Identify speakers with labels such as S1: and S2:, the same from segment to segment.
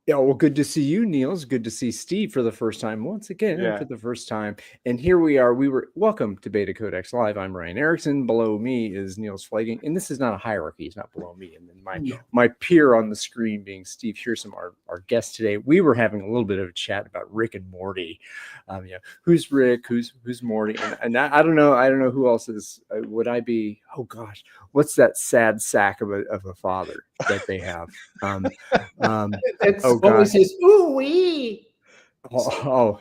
S1: Yeah, well, good to see you, Niels. Good to see Steve for the first time once again
S2: Yeah.
S1: for the first time. And here we are. Welcome to Beta Codex Live. I'm Ryan Erickson. Below me is Niels Pflaeging, and this is not a hierarchy. He's not below me. And then
S3: No.
S1: my peer on the screen being Steve HEARSUM, our guest today. We were having a little bit of a chat about Rick and Morty. Who's Rick? Who's Morty? And I don't know. I don't know who else is. Would I be? Oh gosh, what's that sad sack of a father that they have?
S3: It's
S1: Oh
S3: always
S1: gosh.
S3: says, ooh wee.
S1: Oh.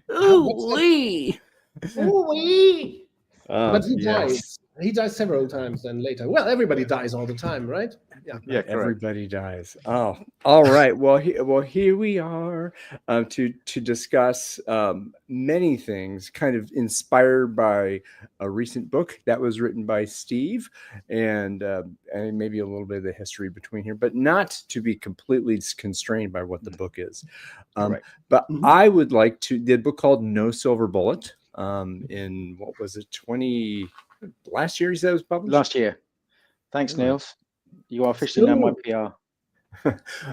S3: What's
S1: Ooh-wee.
S3: that? Ooh wee. But he
S1: Yes.
S3: dies. He dies several times then later. Well, everybody dies all the time, right? Yeah.
S2: Yeah, correct.
S1: Everybody dies. Oh, all right. Well, here we are to discuss many things, kind of inspired by a recent book that was written by Steve, and maybe a little bit of the history between here, but not to be completely constrained by what the book is.
S2: Correct.
S1: But I would like to. The book called No Silver Bullet. In what was it? Last year, you said it was published.
S2: Last year. Thanks,
S1: All right.
S2: Niels. You are officially now my PR.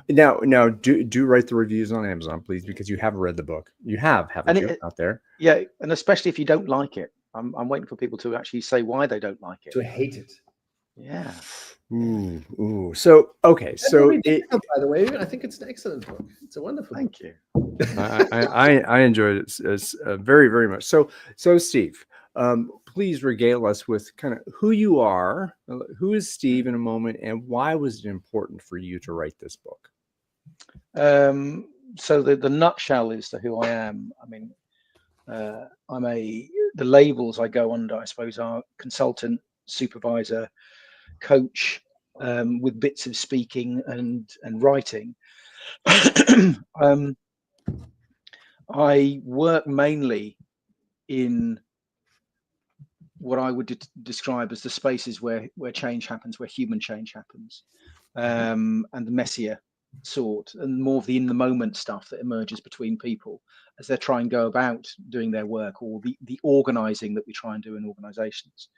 S1: Now, do write the reviews on Amazon, please, because you have read the book. You haven't you, out there?
S2: Yeah, and especially if you don't like it, I'm waiting for people to actually say why they don't like it.
S3: To hate it.
S2: Yeah.
S1: Ooh. So okay. So
S3: by the way, I think it's an excellent book. It's a wonderful.
S2: Thank you.
S1: I enjoyed it very, very much. So Steve, please regale us with kind of who you are, who is Steve in a moment, and why was it important for you to write this book?
S2: So the nutshell is to who I am. I mean, the labels I go under, I suppose, are consultant, supervisor, coach, with bits of speaking and writing. I work mainly in what I would describe as the spaces where change happens, where human change happens, and the messier sort, and more of the in the moment stuff that emerges between people as they try and go about doing their work, or the organizing that we try and do in organizations.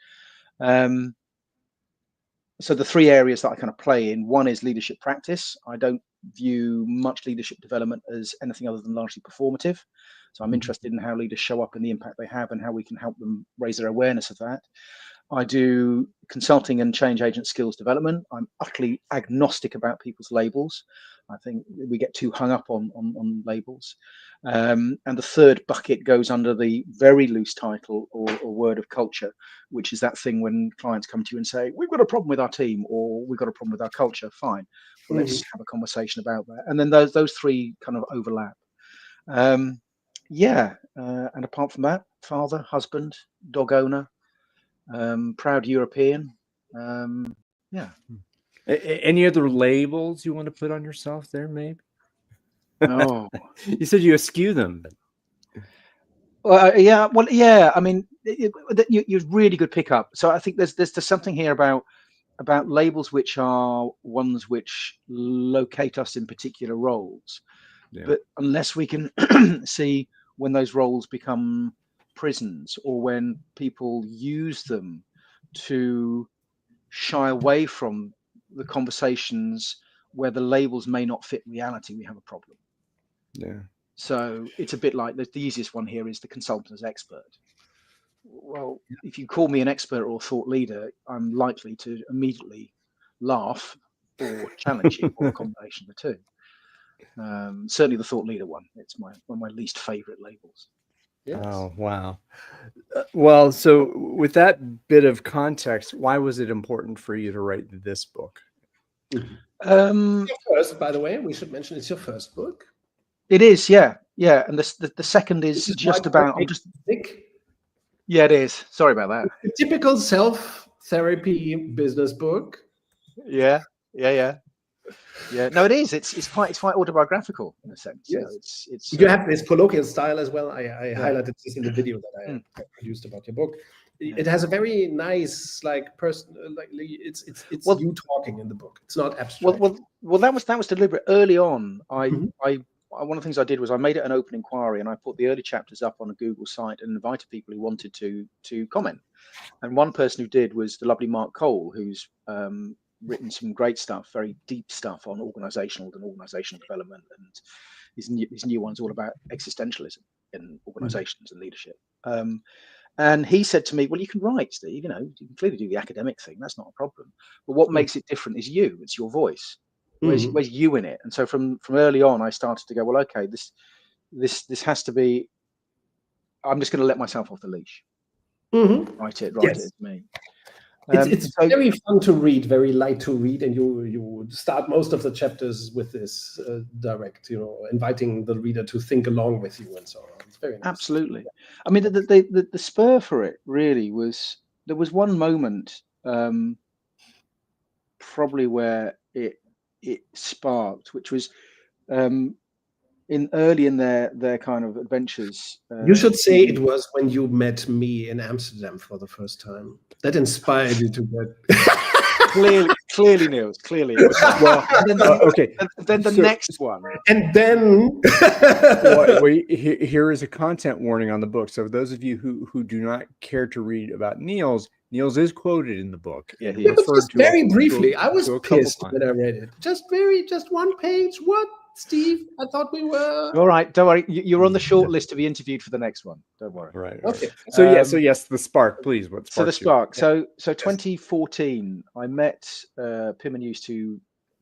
S2: So the three areas that I kind of play in, one is leadership practice. I don't view much leadership development as anything other than largely performative. So I'm interested in how leaders show up and the impact they have and how we can help them raise their awareness of that. I do consulting and change agent skills development. I'm utterly agnostic about people's labels. I think we get too hung up on labels. And the third bucket goes under the very loose title or word of culture, which is that thing when clients come to you and say, we've got a problem with our team, or we've got a problem with our culture. Fine. Well, let's have a conversation about that. And then those three kind of overlap. And apart from that, father, husband, dog owner, proud European.
S1: Any other labels you want to put on yourself there, maybe?
S2: Oh,
S1: you said you eschew them.
S2: I mean, you really good pickup. So I think there's something here about labels which are ones which locate us in particular roles, but unless we can see when those roles become prisons, or when people use them to shy away from the conversations where the labels may not fit reality, we have a problem. So it's a bit like the easiest one here is the consultant as expert. Well, if you call me an expert or a thought leader, I'm likely to immediately laugh or challenge you, or a combination of the two. Certainly the thought leader one. It's one of my least favorite labels.
S3: Yes.
S1: Oh, wow. Well, so with that bit of context, why was it important for you to write this book?
S3: Your first, by the way, we should mention it's your first book.
S2: It is, yeah. And the second is just about. I'm just. Yeah, it is. Sorry about that.
S3: A typical self-therapy business book.
S2: Yeah. No, it is. It's quite autobiographical in a sense.
S3: Yes.
S2: It's
S3: you have this colloquial style as well. I highlighted this in the video that I produced about your book. It has a very nice, it's you talking in the book. It's not abstract.
S2: Well, that was deliberate. Early on, one of the things I did was I made it an open inquiry, and I put the early chapters up on a Google site and invited people who wanted to comment. And one person who did was the lovely Mark Cole, who's written some great stuff, very deep stuff on organizational development, and his new one's all about existentialism in organizations and leadership. And he said to me, well, you can write, Steve, you can clearly do the academic thing. That's not a problem. But what makes it different is you. It's your voice. Where's you in it? And so from early on, I started to go, well, okay, this has to be, I'm just going to let myself off the leash. Write it as me.
S3: It's very fun to read, very light to read, and you start most of the chapters with this direct, inviting the reader to think along with you and so on. It's very nice.
S2: Absolutely. I mean, the spur for it really was, there was one moment probably where it sparked, which was early in their kind of adventures.
S3: You should say it was when you met me in Amsterdam for the first time. That inspired you to get
S2: clearly, Niels. Clearly, it was. Well,
S1: okay.
S2: Then the next one,
S3: and then
S1: here is a content warning on the book. So those of you who do not care to read about Niels is quoted in the book.
S2: Yeah,
S3: he referred to very briefly. I was pissed when I read it. Just one page. What? Steve, I thought we were
S2: all right. Don't worry, you're on the short list to be interviewed for the next one. Don't worry.
S1: Right.
S3: Okay.
S1: So yes, the spark, please. What spark?
S2: So the spark. So 2014, I met Pim and Eustace, who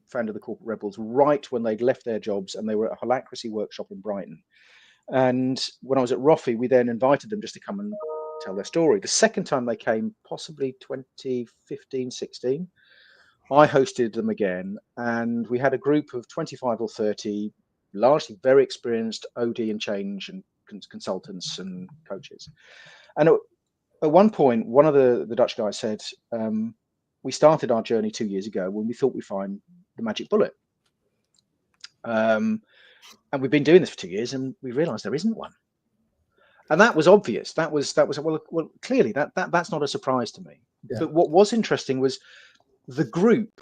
S2: founded the Corporate Rebels, right when they'd left their jobs, and they were at a holacracy workshop in Brighton. And when I was at Roffey, we then invited them just to come and tell their story. The second time they came, possibly 2015, 16. I hosted them again, and we had a group of 25 or 30, largely very experienced OD and change and consultants and coaches. And at one point, one of the Dutch guys said, we started our journey 2 years ago when we thought we'd find the magic bullet. And we've been doing this for 2 years, and we realized there isn't one. And that was obvious. That was well clearly that's not a surprise to me. Yeah. But what was interesting was the group,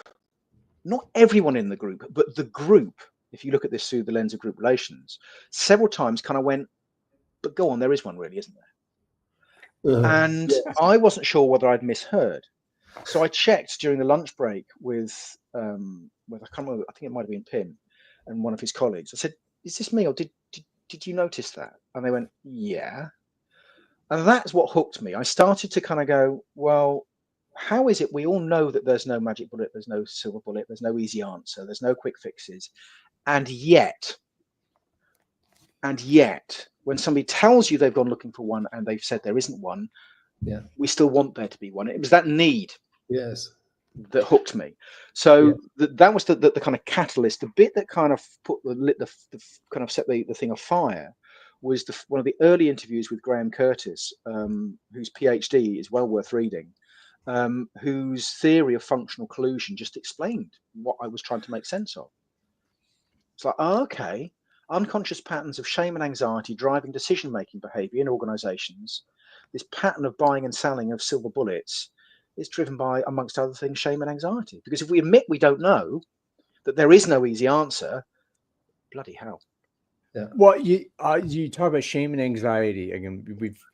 S2: not everyone in the group, but the group, if you look at this through the lens of group relations, several times kind of went, but go on, there is one really, isn't there? And yes. I wasn't sure whether I'd misheard. So I checked during the lunch break with I can't remember, I think it might have been Pim and one of his colleagues. I said, is this me, or did you notice that? And they went, yeah. And that's what hooked me. I started to kind of go, well, how is it we all know that there's no magic bullet, there's no silver bullet, there's no easy answer, there's no quick fixes, and yet when somebody tells you they've gone looking for one and they've said there isn't one,
S3: yeah,
S2: we still want there to be one. It was that need,
S3: yes,
S2: that hooked me. So yeah. that was the kind of catalyst. The bit that kind of put the kind of set the thing afire was one of the early interviews with Graham Curtis, whose PhD is well worth reading. Whose theory of functional collusion just explained what I was trying to make sense of. It's like, oh, okay, unconscious patterns of shame and anxiety driving decision-making behavior in organizations. This pattern of buying and selling of silver bullets is driven by, amongst other things, shame and anxiety. Because if we admit we don't know, that there is no easy answer, bloody hell.
S1: Yeah. Well, you talk about shame and anxiety again.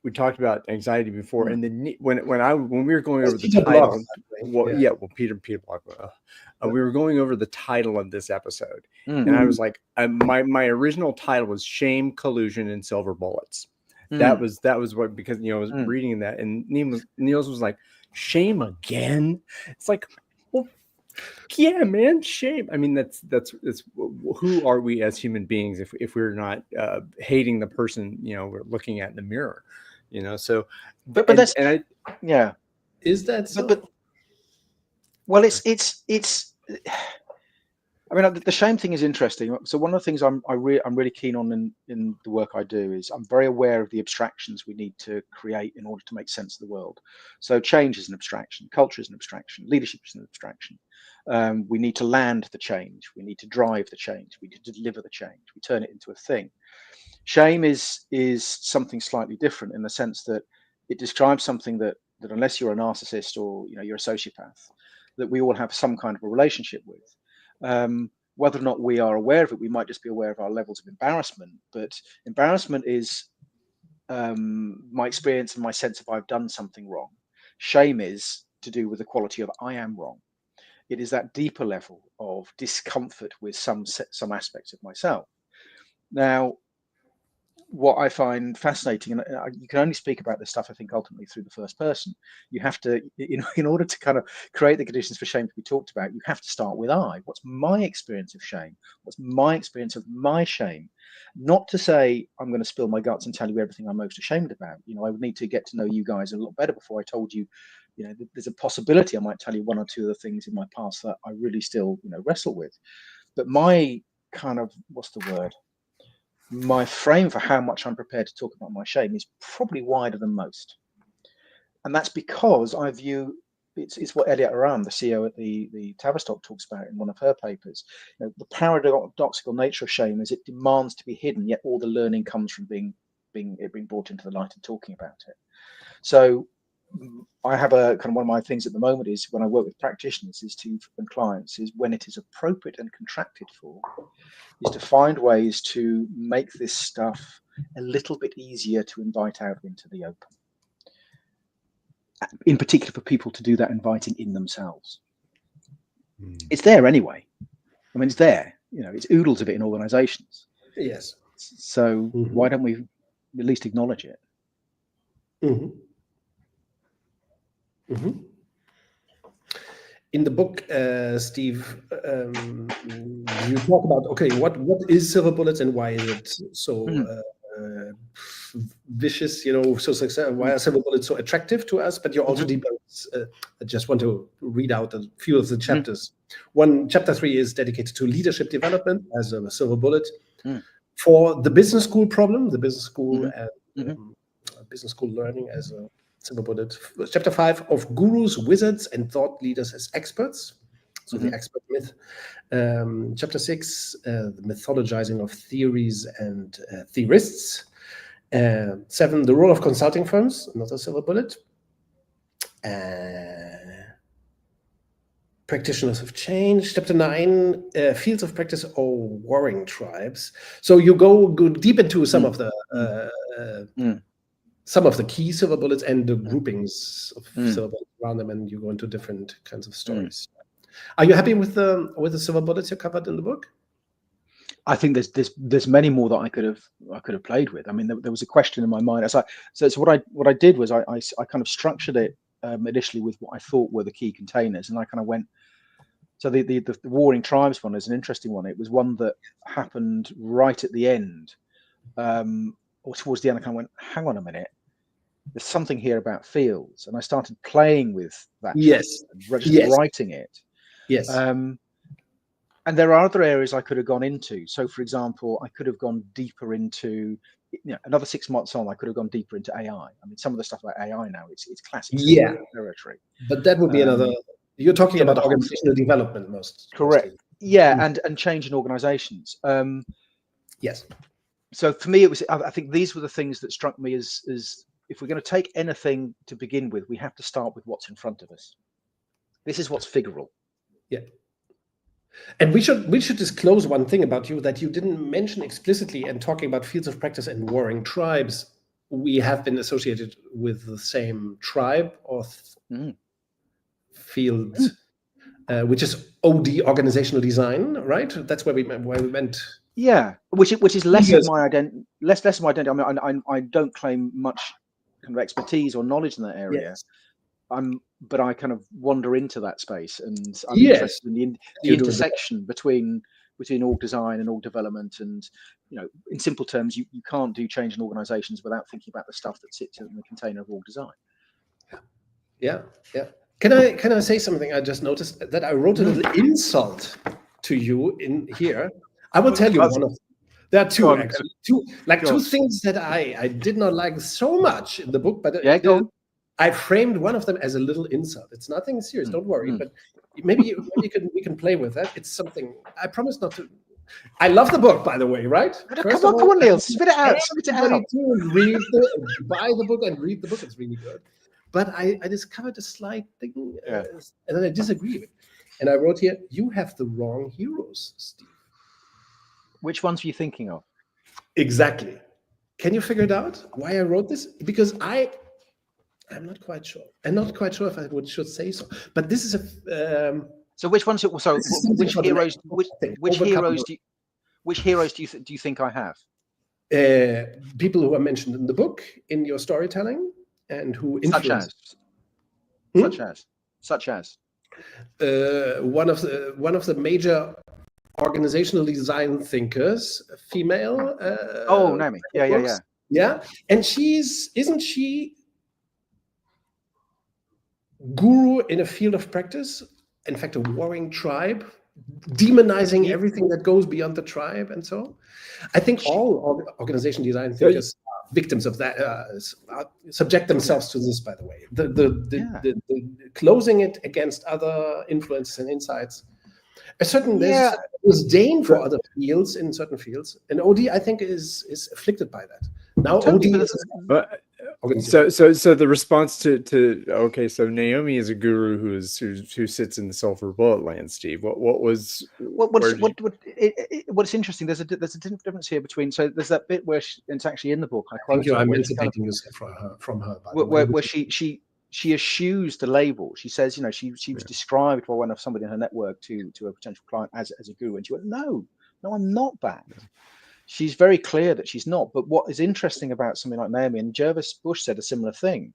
S1: We talked about anxiety before, and then when we were going over the title, Peter Block. We were going over the title of this episode, and I was like, my original title was "Shame, Collusion, and Silver Bullets." That was what, because I was reading that, and Niels was like, "Shame again?" It's like, well. Yeah, man, shame. I mean, that's who are we as human beings if we're not hating the person we're looking at in the mirror, So,
S2: but that's
S3: is that so?
S2: But well, it's. I mean, the shame thing is interesting. So one of the things I'm really keen on in the work I do is I'm very aware of the abstractions we need to create in order to make sense of the world. So change is an abstraction, culture is an abstraction, leadership is an abstraction. We need to land the change, we need to drive the change, we need to deliver the change, we turn it into a thing. Shame is something slightly different in the sense that it describes something that unless you're a narcissist or you're a sociopath, that we all have some kind of a relationship with. Whether or not we are aware of it, we might just be aware of our levels of embarrassment. But embarrassment is my experience and my sense of I've done something wrong. Shame is to do with the quality of I am wrong. It is that deeper level of discomfort with some aspects of myself. Now, what I find fascinating, and you can only speak about this stuff, I think, ultimately through the first person. You have to, in order to kind of create the conditions for shame to be talked about, you have to start with I. What's my experience of shame? What's my experience of my shame? Not to say I'm going to spill my guts and tell you everything I'm most ashamed about. I would need to get to know you guys a lot better before I told you, there's a possibility I might tell you one or two of the things in my past that I really still, wrestle with. But my kind of, what's the word? My frame for how much I'm prepared to talk about my shame is probably wider than most. And that's because I view it's what Elliot Aram, the CEO at the Tavistock, talks about in one of her papers. The paradoxical nature of shame is it demands to be hidden, yet all the learning comes from being brought into the light and talking about it. So I have a kind of, one of my things at the moment is when I work with practitioners and clients is when it is appropriate and contracted for, is to find ways to make this stuff a little bit easier to invite out into the open. In particular, for people to do that inviting in themselves. It's there anyway. I mean, it's there. It's oodles of it in organizations.
S3: Yes.
S2: So why don't we at least acknowledge it?
S3: In the book, Steve, you talk about, okay, what is silver bullets and why is it so vicious, so successful? Why are silver bullets so attractive to us? But you also debunked, I just want to read out a few of the chapters. Chapter 3 is dedicated to leadership development as a silver bullet. For the business school problem, the business school and business school learning as a silver bullet. Chapter 5 of gurus, wizards, and thought leaders as experts. So the expert myth. Chapter 6, the mythologizing of theories and theorists. 7, the role of consulting firms, another silver bullet. Practitioners of change. Chapter 9, fields of practice or warring tribes. So you go deep into some of the key silver bullets and the groupings of silver bullets around them, and you go into different kinds of stories. Are you happy with the silver bullets you covered in the book?
S2: I think there's many more that I could have played with. I mean, there was a question in my mind. So what I did was I kind of structured it initially with what I thought were the key containers, and I kind of went. So the warring tribes one is an interesting one. It was one that happened right at the end, or towards the end. I kind of went, hang on a minute. There's something here about fields, and I started playing with that.
S3: Yes.
S2: Just writing it.
S3: Yes.
S2: And there are other areas I could have gone into. So, for example, I could have gone deeper into, another 6 months on, I could have gone deeper into AI. I mean, some of the stuff about AI now, it's classic territory.
S3: But that would be another. You're talking about organizational development most.
S2: Correct. Mostly. Yeah, and change in organizations.
S3: Yes.
S2: So for me, I think these were the things that struck me as if we're going to take anything to begin with, we have to start with what's in front of us. This is what's figural.
S3: Yeah. And we should disclose one thing about you that you didn't mention explicitly. And talking about fields of practice and warring tribes, we have been associated with the same tribe or field, which is OD, organizational design, right? That's where we went.
S2: Yeah, which is less of my identity. Less of my identity. I mean, I don't claim much kind of expertise or knowledge in that area.
S3: Yes.
S2: But I kind of wander into that space, and I'm interested in the intersection between org design and org development. And in simple terms, you can't do change in organizations without thinking about the stuff that sits in the container of org design.
S3: Yeah. Can I say something? I just noticed that I wrote a little insult to you in here. I will tell you one of them. There are two actually. Two things that I did not like so much in the book, but I framed one of them as a little insult. It's nothing serious, don't worry. But maybe we can play with that. It's something I promise not to. I love the book, by the way, right?
S2: Come on, Niels, spit it out.
S3: Buy the book and read the book. It's really good. But I discovered a slight thing, and then I disagree with it. And I wrote here, you have the wrong heroes, Steve.
S2: Which ones are you thinking of?
S3: Exactly. Can you figure it out why I wrote this? Because I'm not quite sure. I'm not quite sure if I should say so. But this is
S2: So which ones? So
S3: This is something
S2: which
S3: for the
S2: heroes?
S3: next, I think.
S2: Which
S3: Overcome
S2: heroes do you, which heroes do you think I have?
S3: people who are mentioned in the book in your storytelling and who influence.
S2: Such as.
S3: One of the major organizational design thinkers, a female.
S2: Naomi. Yeah.
S3: Yeah, and isn't she guru in a field of practice? In fact, a warring tribe, demonizing everything that goes beyond the tribe, and so on. I think all organization design thinkers are victims of that. Subject themselves to this, by the way. The closing it against other influences and insights. There's disdain for other fields in certain fields, and OD I think is afflicted by that. Now
S2: Totally,
S3: OD is
S1: so the response to okay, so Naomi is a guru who sits in the sulfur bullet land. Steve, what's
S2: interesting? There's a difference here between. So there's that bit where it's actually in the book. I quote.
S3: I'm anticipating this from her.
S2: Where she eschews the label. She says, she was described by one of somebody in her network to a potential client as a guru, and she went, no, I'm not that. She's very clear that she's not. But what is interesting about something like Naomi, and Jervis Bush said a similar thing,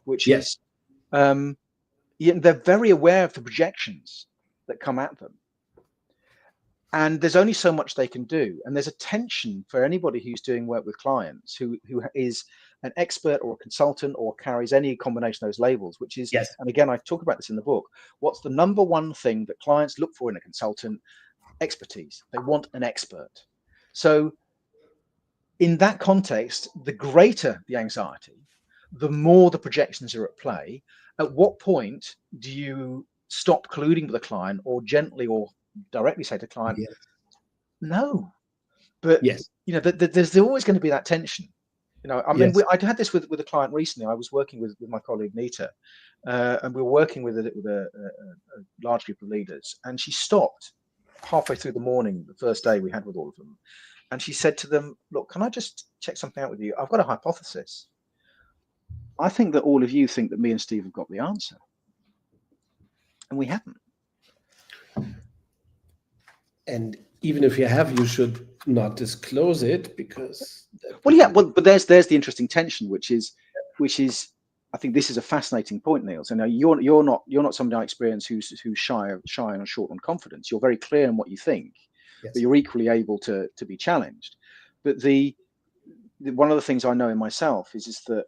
S2: which is they're very aware of the projections that come at them. And there's only so much they can do. And there's a tension for anybody who's doing work with clients who is an expert or a consultant or carries any combination of those labels, which is, and again, I talk about this in the book, what's the number one thing that clients look for in a consultant? Expertise. They want an expert. So in that context, the greater the anxiety, the more the projections are at play. At what point do you stop colluding with the client, or gently or directly say to the client, no? But there's always going to be that tension. I mean, I had this with a client recently. I was working with my colleague Nita, and we were working with a large group of leaders, and she stopped halfway through the morning, the first day we had with all of them. And she said to them, look, can I just check something out with you? I've got a hypothesis. I think that all of you think that me and Steve have got the answer. And we haven't.
S3: And even if you have, you should not disclose it because...
S2: but there's the interesting tension, which is, I think this is a fascinating point, Niels. And you're not somebody I experience who's shy and short on confidence. You're very clear in what you think. But you're equally able to be challenged. But one of the things I know in myself is that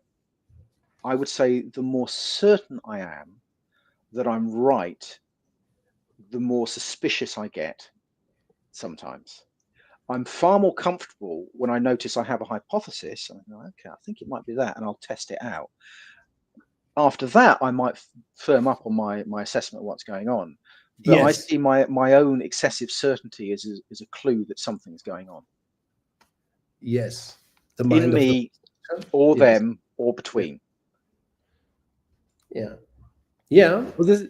S2: I would say the more certain I am that I'm right, the more suspicious I get sometimes. I'm far more comfortable when I notice I have a hypothesis. I go, okay, I think it might be that, and I'll test it out. After that, I might firm up on my assessment of what's going on. But I see my own excessive certainty as a clue that something's going on.
S3: Yes. The mind
S2: in me, or them, or between.
S3: Yeah. Well, this is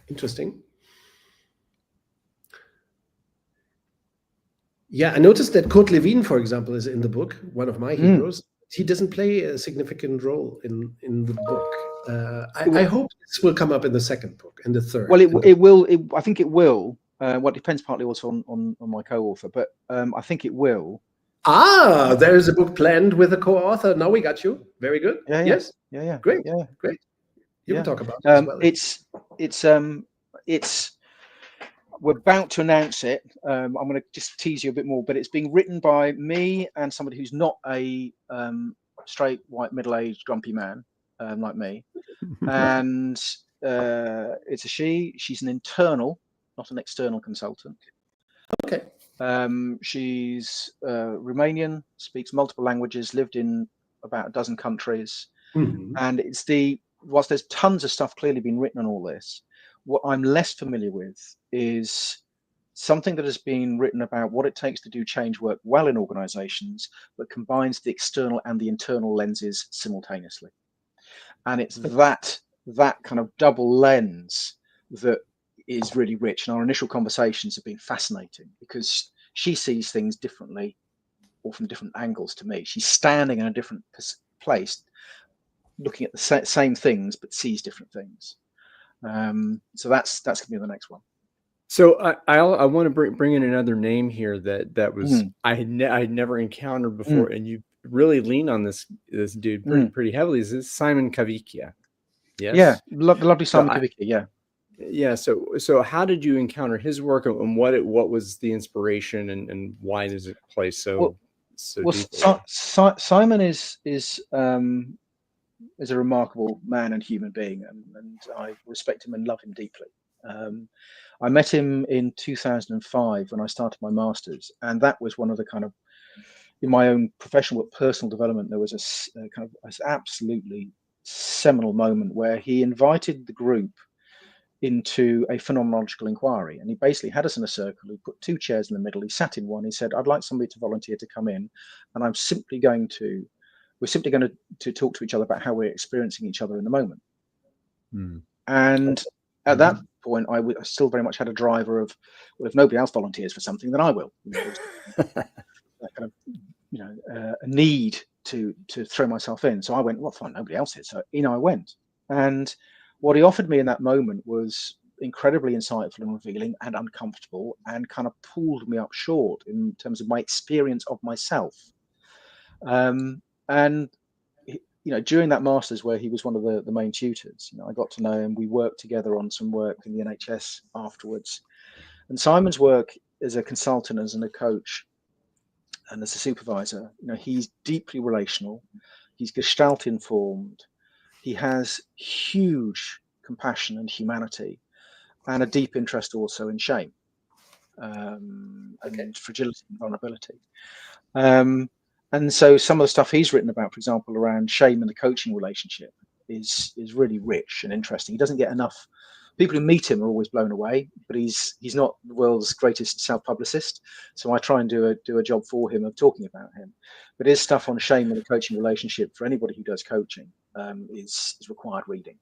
S3: interesting. Yeah, I noticed that Kurt Lewin, for example, is in the book, one of my heroes. He doesn't play a significant role in the book. I hope this will come up in the second book and the third.
S2: Well, it will. I think it will. Well, it depends partly also on my co-author, but I think it will.
S3: There is a book planned with a co-author. Now we got you. Very good. Yes.
S2: Yeah.
S3: Great.
S2: Yeah.
S3: Great. You can talk about it as well.
S2: We're about to announce it. I'm going to just tease you a bit more, but it's being written by me and somebody who's not a straight, white, middle-aged, grumpy man like me. And it's a she. She's an internal, not an external consultant.
S3: Okay.
S2: She's Romanian, speaks multiple languages, lived in about a dozen countries. And whilst there's tons of stuff clearly been written on all this, what I'm less familiar with is something that has been written about what it takes to do change work well in organizations, but combines the external and the internal lenses simultaneously. And it's that kind of double lens that is really rich. And our initial conversations have been fascinating because she sees things differently or from different angles to me. She's standing in a different place, looking at the same things, but sees different things. So that's going to be the next one.
S1: So I want to bring in another name here that was
S2: Mm.
S1: I had never encountered
S2: Mm.
S1: before, and you really lean on this dude pretty heavily. Is this Simon Cavicchia? Yes.
S2: Yeah, the lovely
S1: So
S2: Simon Cavicchia. Yeah.
S1: Yeah. So how did you encounter his work, and what was the inspiration, and why does it play so deeply?
S2: Simon is a remarkable man and human being, and I respect him and love him deeply. I met him in 2005 when I started my master's, and that was one of the kind of, in my own professional but personal development, there was a kind of an absolutely seminal moment where he invited the group into a phenomenological inquiry, and he basically had us in a circle. He put two chairs in the middle. He sat in one. He said, "I'd like somebody to volunteer to come in, and we're simply going to talk to each other about how we're experiencing each other in the moment." And at that point, I still very much had a driver of, well, if nobody else volunteers for something, then I will. That kind of, a need to throw myself in. So I went, well, fine, nobody else is. So I went. And what he offered me in that moment was incredibly insightful and revealing and uncomfortable, and kind of pulled me up short in terms of my experience of myself. And during that master's, where he was one of the main tutors, I got to know him. We worked together on some work in the NHS afterwards. And Simon's work as a consultant, as a coach, and as a supervisor, he's deeply relational. He's Gestalt informed. He has huge compassion and humanity, and a deep interest also in shame, and fragility and vulnerability. And so some of the stuff he's written about, for example, around shame and the coaching relationship is really rich and interesting. He doesn't get enough. People who meet him are always blown away, but he's not the world's greatest self-publicist. So I try and do a job for him of talking about him. But his stuff on shame and the coaching relationship, for anybody who does coaching, is required reading.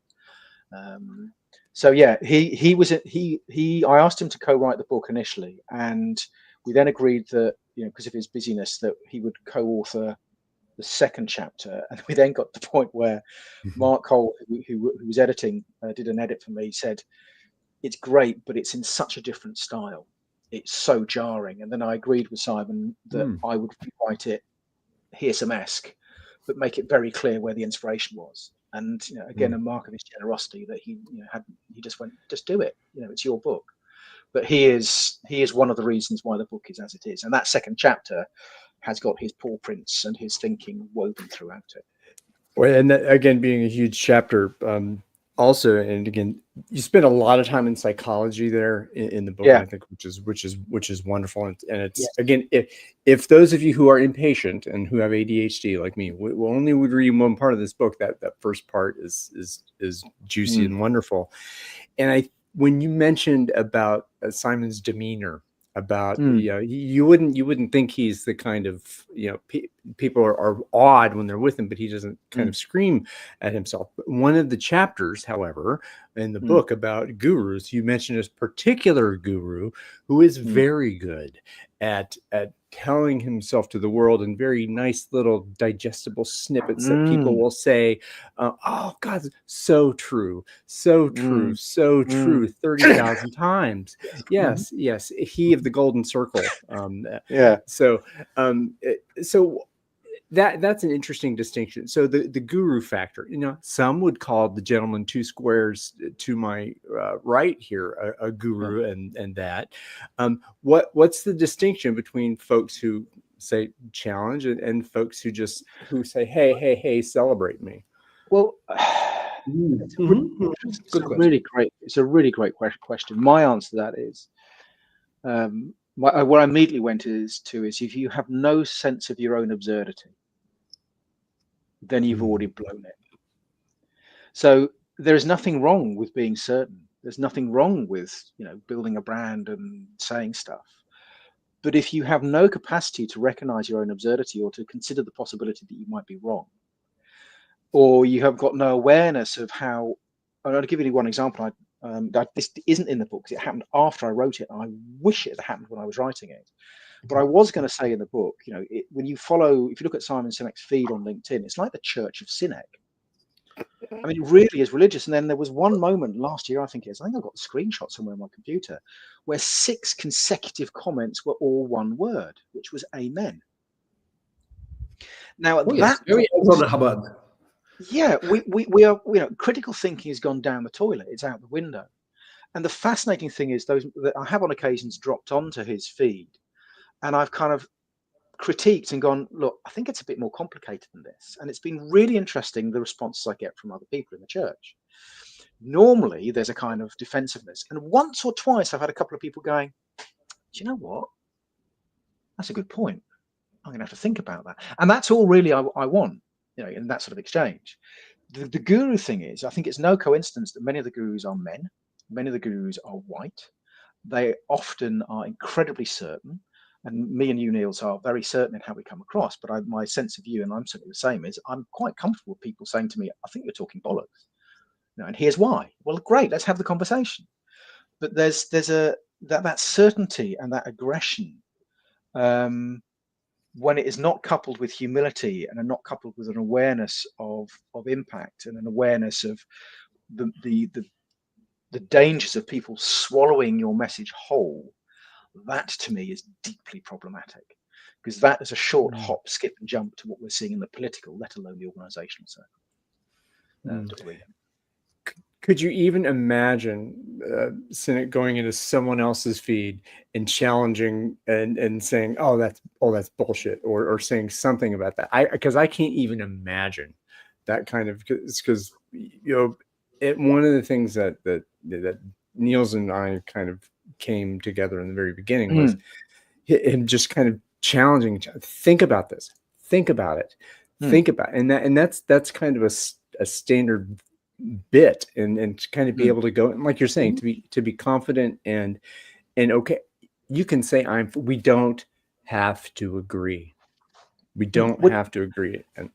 S2: So yeah, I asked him to co-write the book initially, and we then agreed that, because of his busyness, that he would co-author the second chapter. And we then got to the point where Mark Cole, who was editing, did an edit for me, said, "It's great, but it's in such a different style. It's so jarring." And then I agreed with Simon that I would write it HEARSUM-esque, but make it very clear where the inspiration was. And again, a mark of his generosity that he just went, "Just do it. It's your book." But he is one of the reasons why the book is as it is. And that second chapter has got his paw prints and his thinking woven throughout it.
S1: Well, and that, again, being a huge chapter, also, and again, you spend a lot of time in psychology there in the book, I think, which is wonderful. And it's again, if those of you who are impatient and who have ADHD like me, we only would read one part of this book, that first part is juicy and wonderful. And when you mentioned about Simon's demeanor, about you wouldn't think he's the kind of people are awed when they're with him, but he doesn't kind of scream at himself. But one of the chapters, however, in the book about gurus, you mentioned this particular guru who is very good at telling himself to the world in very nice little digestible snippets that people will say, "Oh God, so true, so true, so true," 30,000 times. Yes, he of the golden circle. So that's an interesting distinction. So the guru factor, some would call the gentleman two squares to my right here a guru, and that. What's the distinction between folks who say challenge and folks who say, hey, celebrate me?
S2: Well, it's a really great question. My answer to that is, what I immediately went to is if you have no sense of your own absurdity, then you've already blown it. So there is nothing wrong with being certain. There's nothing wrong with building a brand and saying stuff. But if you have no capacity to recognize your own absurdity, or to consider the possibility that you might be wrong, or you have got no awareness of how, and I'll give you one example. This isn't in the book because it happened after I wrote it, and I wish it had happened when I was writing it. But I was going to say in the book, if you look at Simon Sinek's feed on LinkedIn, it's like the Church of Sinek. I mean, it really is religious. And then there was one moment last year, I think I've got the screenshot somewhere on my computer, where 6 consecutive comments were all one word, which was amen. Now, at
S3: Oh, yes,
S2: that
S3: very
S2: point,
S3: Hubbard.
S2: yeah, we are, critical thinking has gone down the toilet. It's out the window. And the fascinating thing is those that I have on occasions dropped onto his feed, and I've kind of critiqued and gone, look, I think it's a bit more complicated than this. And it's been really interesting, the responses I get from other people in the church. Normally there's a kind of defensiveness, and once or twice I've had a couple of people going, do you know what, that's a good point, I'm gonna have to think about that. And that's all really I want, in that sort of exchange. The guru thing is, I think it's no coincidence that many of the gurus are men, many of the gurus are white, they often are incredibly certain. And me and you, Niels, are very certain in how we come across. But my sense of you, and I'm certainly the same, is I'm quite comfortable with people saying to me, I think you're talking bollocks. And here's why. Well, great, let's have the conversation. But there's that certainty and that aggression, when it is not coupled with humility and are not coupled with an awareness of impact and an awareness of the dangers of people swallowing your message whole. That to me is deeply problematic, because that is a short hop, skip and jump to what we're seeing in the political, let alone the organizational circle.
S1: Could you even imagine Cynic going into someone else's feed and challenging and saying, oh, that's bullshit, or saying something about that? Because I can't even imagine that kind of, because one of the things that Niels and I kind of came together in the very beginning was him just kind of challenging each other. Think about this. Think about it. Think about it. And that's kind of a standard bit, and kind of be able to go, and like you're saying, to be confident and okay, you can say we don't have to agree. We don't have to agree. And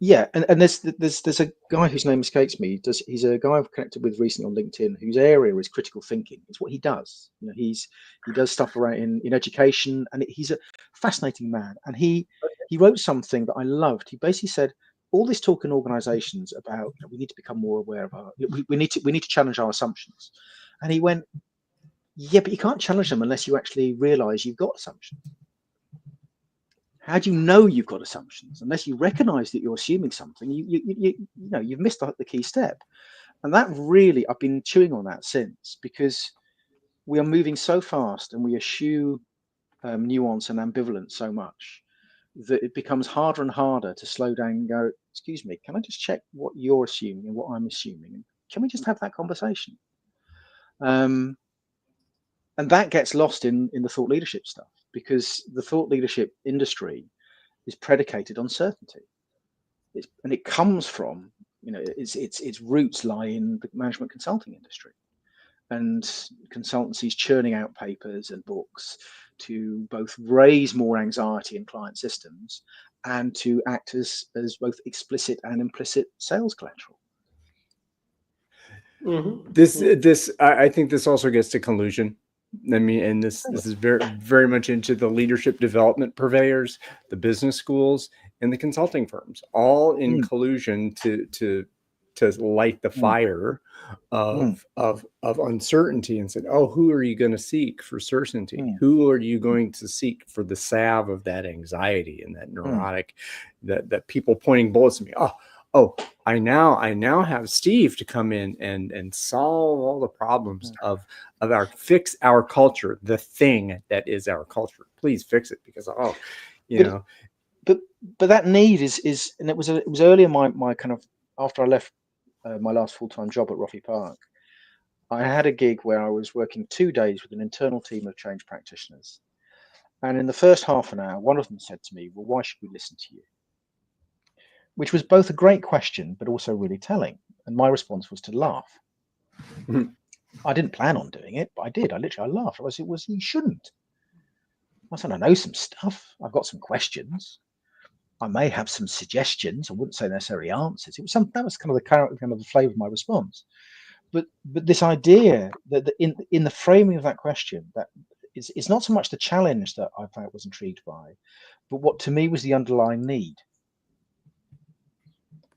S2: there's a guy whose name escapes me. He's a guy I've connected with recently on LinkedIn, whose area is critical thinking. It's what he does. He does stuff around in education, and he's a fascinating man. And he wrote something that I loved. He basically said, all this talk in organizations about we need to become more aware of we need to challenge our assumptions. And he went, yeah, but you can't challenge them unless you actually realize you've got assumptions. How do you know you've got assumptions? Unless you recognize that you're assuming something, you've missed the key step. And that really, I've been chewing on that since, because we are moving so fast and we eschew nuance and ambivalence so much that it becomes harder and harder to slow down and go, excuse me, can I just check what you're assuming and what I'm assuming? And can we just have that conversation? And that gets lost in the thought leadership stuff, because the thought leadership industry is predicated on certainty. And it comes from, its roots lie in the management consulting industry, and consultancies churning out papers and books to both raise more anxiety in client systems and to act as both explicit and implicit sales collateral.
S1: I think this also gets to collusion. I mean, and this is very, very much into the leadership development purveyors, the business schools, and the consulting firms, all in collusion to light the fire of uncertainty, and said, oh, who are you going to seek for certainty? Who are you going to seek for the salve of that anxiety and that neurotic, that people pointing bullets at me? Oh, I now have Steve to come in and solve all the problems of fix our culture, the thing that is our culture. Please fix it, because
S2: But that need is, and it was earlier my kind of, after I left my last full-time job at Roffey Park, I had a gig where I was working 2 days with an internal team of change practitioners. And in the first half an hour, one of them said to me, well, why should we listen to you? Which was both a great question, but also really telling. And my response was to laugh. I didn't plan on doing it, but I did. I laughed. I said, you shouldn't. I said, I know some stuff. I've got some questions. I may have some suggestions. I wouldn't say necessary answers. That was kind of the flavor of my response. But this idea that in the framing of that question, that it's not so much the challenge that I was intrigued by, but what to me was the underlying need.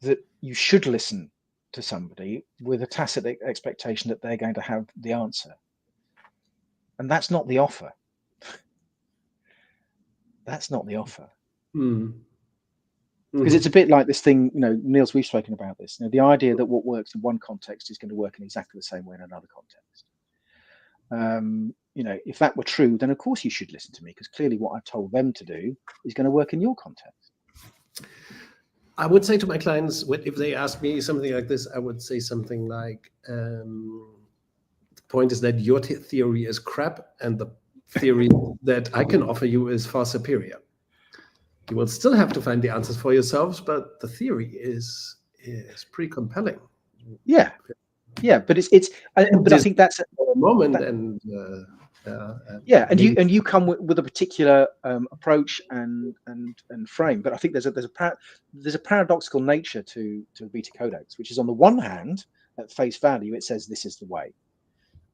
S2: That you should listen to somebody with a tacit expectation that they're going to have the answer. And that's not the offer. That's not the offer. Because it's a bit like this thing, Niels, we've spoken about this. The idea that what works in one context is going to work in exactly the same way in another context. If that were true, then of course you should listen to me, because clearly what I've told them to do is going to work in your context.
S3: I would say to my clients, if they ask me something like this, I would say something like, the point is that your theory is crap, and the theory that I can offer you is far superior. You will still have to find the answers for yourselves, but the theory is pretty compelling.
S2: Yeah, but I think that's a
S3: moment, and
S2: you come with a particular approach and frame. But I think there's a paradoxical nature to Beta Codex, which is, on the one hand, at face value, it says this is the way.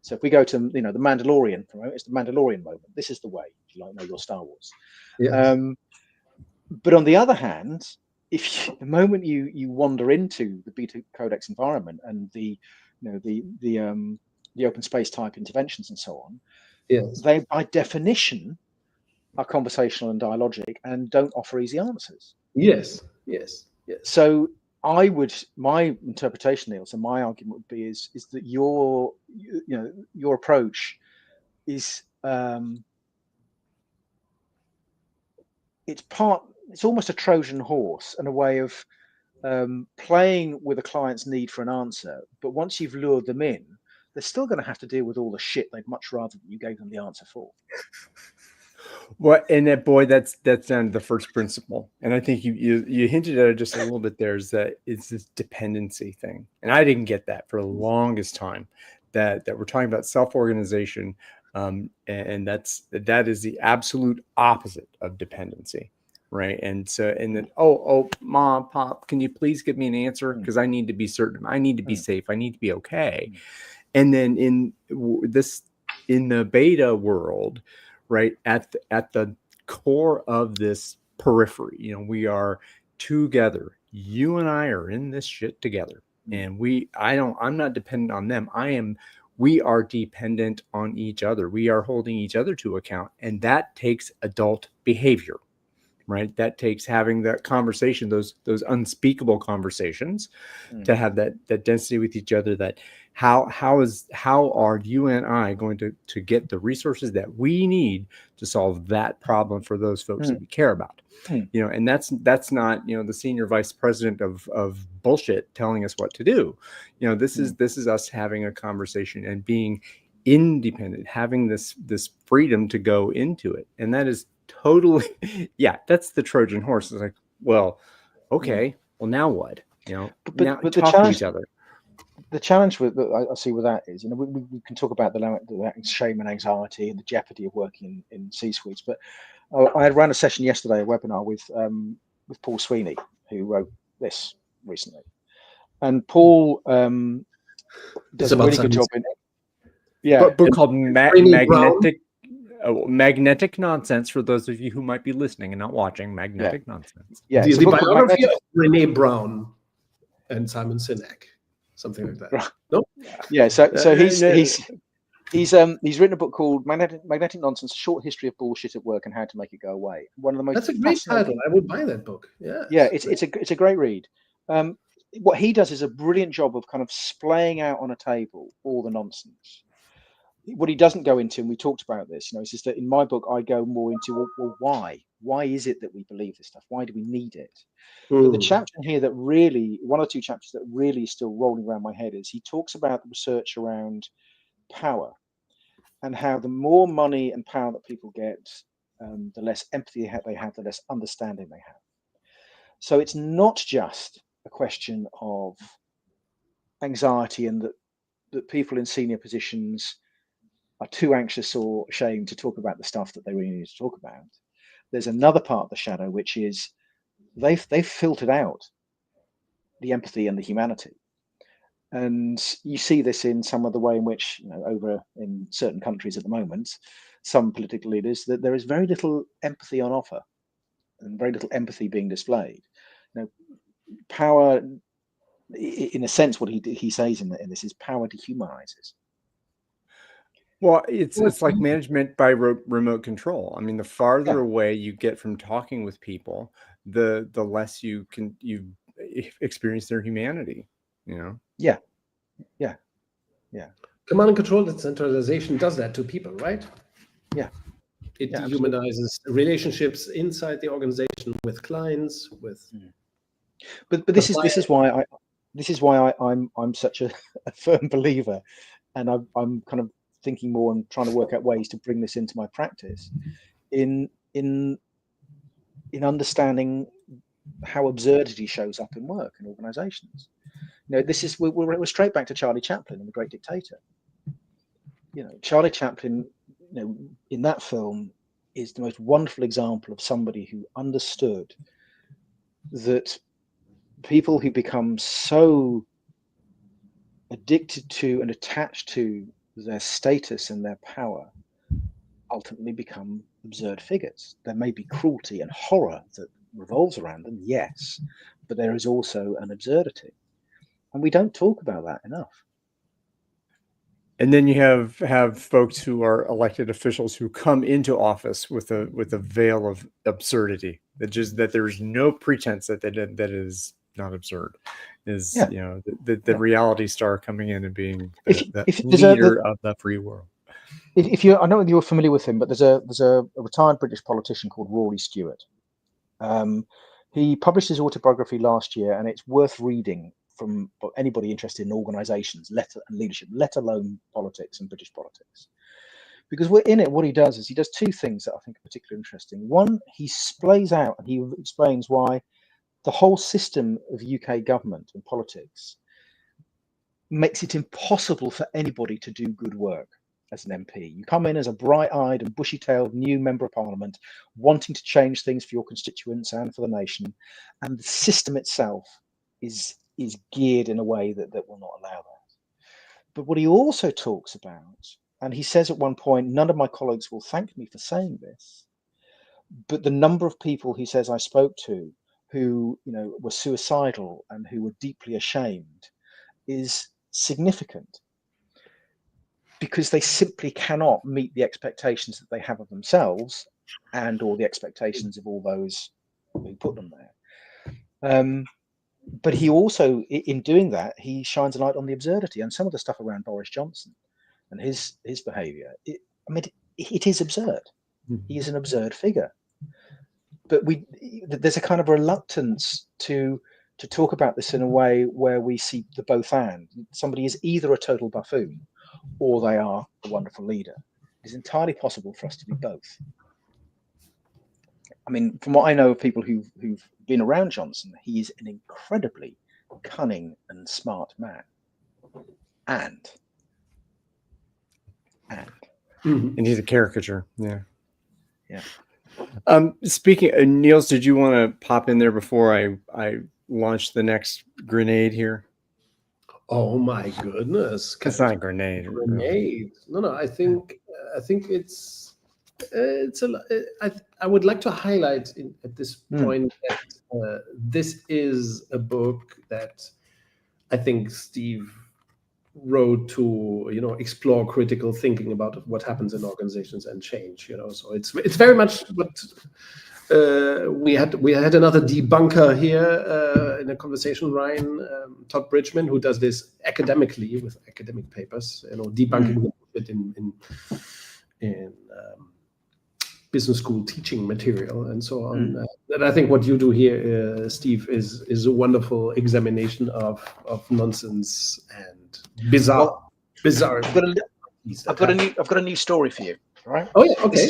S2: So if we go to the Mandalorian, it's the Mandalorian moment. This is the way. If you like, your Star Wars.
S3: Yes.
S2: But on the other hand, the moment you wander into the Beta Codex environment and the open space type interventions and so on,
S3: yes,
S2: they by definition are conversational and dialogic and don't offer easy answers.
S3: Yes.
S2: So my interpretation, Niels, and my argument would be is that your approach is it's almost a Trojan horse and a way of playing with a client's need for an answer. But once you've lured them in, they're still going to have to deal with all the shit they'd much rather that you gave them the answer for.
S1: Well, and that's down to the first principle. And I think you hinted at it just a little bit there, is that it's this dependency thing. And I didn't get that for the longest time, that we're talking about self-organization. And that is the absolute opposite of dependency. Right. And so, and then, Mom, Pop, can you please give me an answer? Because I need to be certain. I need to be safe. I need to be okay. And then in the beta world, right, at the core of this periphery, we are together. You and I are in this shit together. And I'm not dependent on them. We are dependent on each other. We are holding each other to account. And that takes adult behavior. Right. That takes having that conversation, those unspeakable conversations, to have that density with each other. That how are you and I going to get the resources that we need to solve that problem for those folks that we care about? And that's not the senior vice president of bullshit telling us what to do. This is us having a conversation and being independent, having this freedom to go into it, and that is totally, that's the Trojan horse. It's like, well, okay, well, now what?
S2: But
S1: now
S2: the
S1: talk to each other.
S2: The challenge I see with that is, we can talk about the shame and anxiety and the jeopardy of working in C-suites. But I had run a session yesterday, a webinar with Paul Sweeney, who wrote this recently, and Paul does a really good job in it.
S1: But book called Magnetic Nonsense, for those of you who might be listening and not watching. Magnetic Nonsense.
S3: The biography of Brené Brown and Simon Sinek, something like that. Right. No?
S2: Yeah. So he's written a book called Magnetic Nonsense: A Short History of Bullshit at Work and How to Make It Go Away. One of the most.
S3: That's a great title. I would buy that book. Yeah.
S2: Yeah, it's a great read. What he does is a brilliant job of kind of splaying out on a table all the nonsense. What he doesn't go into, and we talked about this, is just that in my book, I go more into, well, why? Why is it that we believe this stuff? Why do we need it? But the chapter in here that really, one or two chapters that really is still rolling around my head, is he talks about the research around power and how the more money and power that people get, the less empathy they have, the less understanding they have. So it's not just a question of anxiety and that people in senior positions are too anxious or ashamed to talk about the stuff that they really need to talk about. There's another part of the shadow, which is they've filtered out the empathy and the humanity. And you see this in some of the way in which, over in certain countries at the moment, some political leaders, that there is very little empathy on offer and very little empathy being displayed. Power in a sense, what he says in this is power dehumanizes.
S1: Well, it's like management by remote control. I mean, the farther
S2: Yeah.
S1: away you get from talking with people, the less you experience their humanity. You know.
S2: Yeah.
S3: Command and control decentralization does that to people, right?
S2: Yeah.
S3: It
S2: Yeah,
S3: dehumanizes relationships inside the organization with clients, with.
S2: But this is why I'm such a firm believer, and I'm kind of thinking more and trying to work out ways to bring this into my practice, in understanding how absurdity shows up in work and organizations. You know, this is we're straight back to Charlie Chaplin and The Great Dictator. You know, Charlie Chaplin, you know, in that film is the most wonderful example of somebody who understood that people who become so addicted to and attached to their status and their power ultimately become absurd figures. There may be cruelty and horror that revolves around them, yes, but there is also an absurdity. And we don't talk about that enough.
S1: And then you have folks who are elected officials who come into office with a veil of absurdity, that there's no pretense that is not absurd. Is
S2: Yeah.
S1: You know, the reality star coming in and being the
S2: if
S1: leader of the free world.
S2: If you, I know you're familiar with him, but there's a retired British politician called Rory Stewart. He published his autobiography last year, and it's worth reading from anybody interested in organizations, and leadership, let alone politics and British politics. Because we're in it, what he does is he does two things that I think are particularly interesting. One, he splays out and he explains why the whole system of UK government and politics makes it impossible for anybody to do good work as an MP. You come in as a bright-eyed and bushy-tailed new member of parliament, wanting to change things for your constituents and for the nation, and the system itself is geared in a way that will not allow that. But what he also talks about, and he says at one point, none of my colleagues will thank me for saying this, but the number of people, he says, I spoke to who, you know, were suicidal and who were deeply ashamed is significant, because they simply cannot meet the expectations that they have of themselves and or the expectations of all those who put them there. But he also, in doing that, he shines a light on the absurdity and some of the stuff around Boris Johnson and his behaviour. It is absurd. He is an absurd figure. But there's a kind of reluctance to talk about this in a way where we see the both and. Somebody is either a total buffoon or they are a wonderful leader. It's entirely possible for us to be both. I mean, from what I know of people who've been around Johnson, he is an incredibly cunning and smart man. And
S1: he's a caricature. Yeah.
S2: Yeah.
S1: Speaking, Niels, did you want to pop in there before I launch the next grenade here?
S3: Oh my goodness!
S1: It's not a grenade.
S3: Grenade? No. I think it's I would like to highlight at this point that this is a book that I think Steve wrote to, you know, explore critical thinking about what happens in organizations and change. You know, so it's very much what we had another debunker here in a conversation, Ryan Todd Bridgman, who does this academically with academic papers, you know, debunking it in business school teaching material and so on. And I think what you do here, Steve, is a wonderful examination of nonsense and bizarre.
S2: I've got a new story for you. Right?
S3: Oh yeah, okay.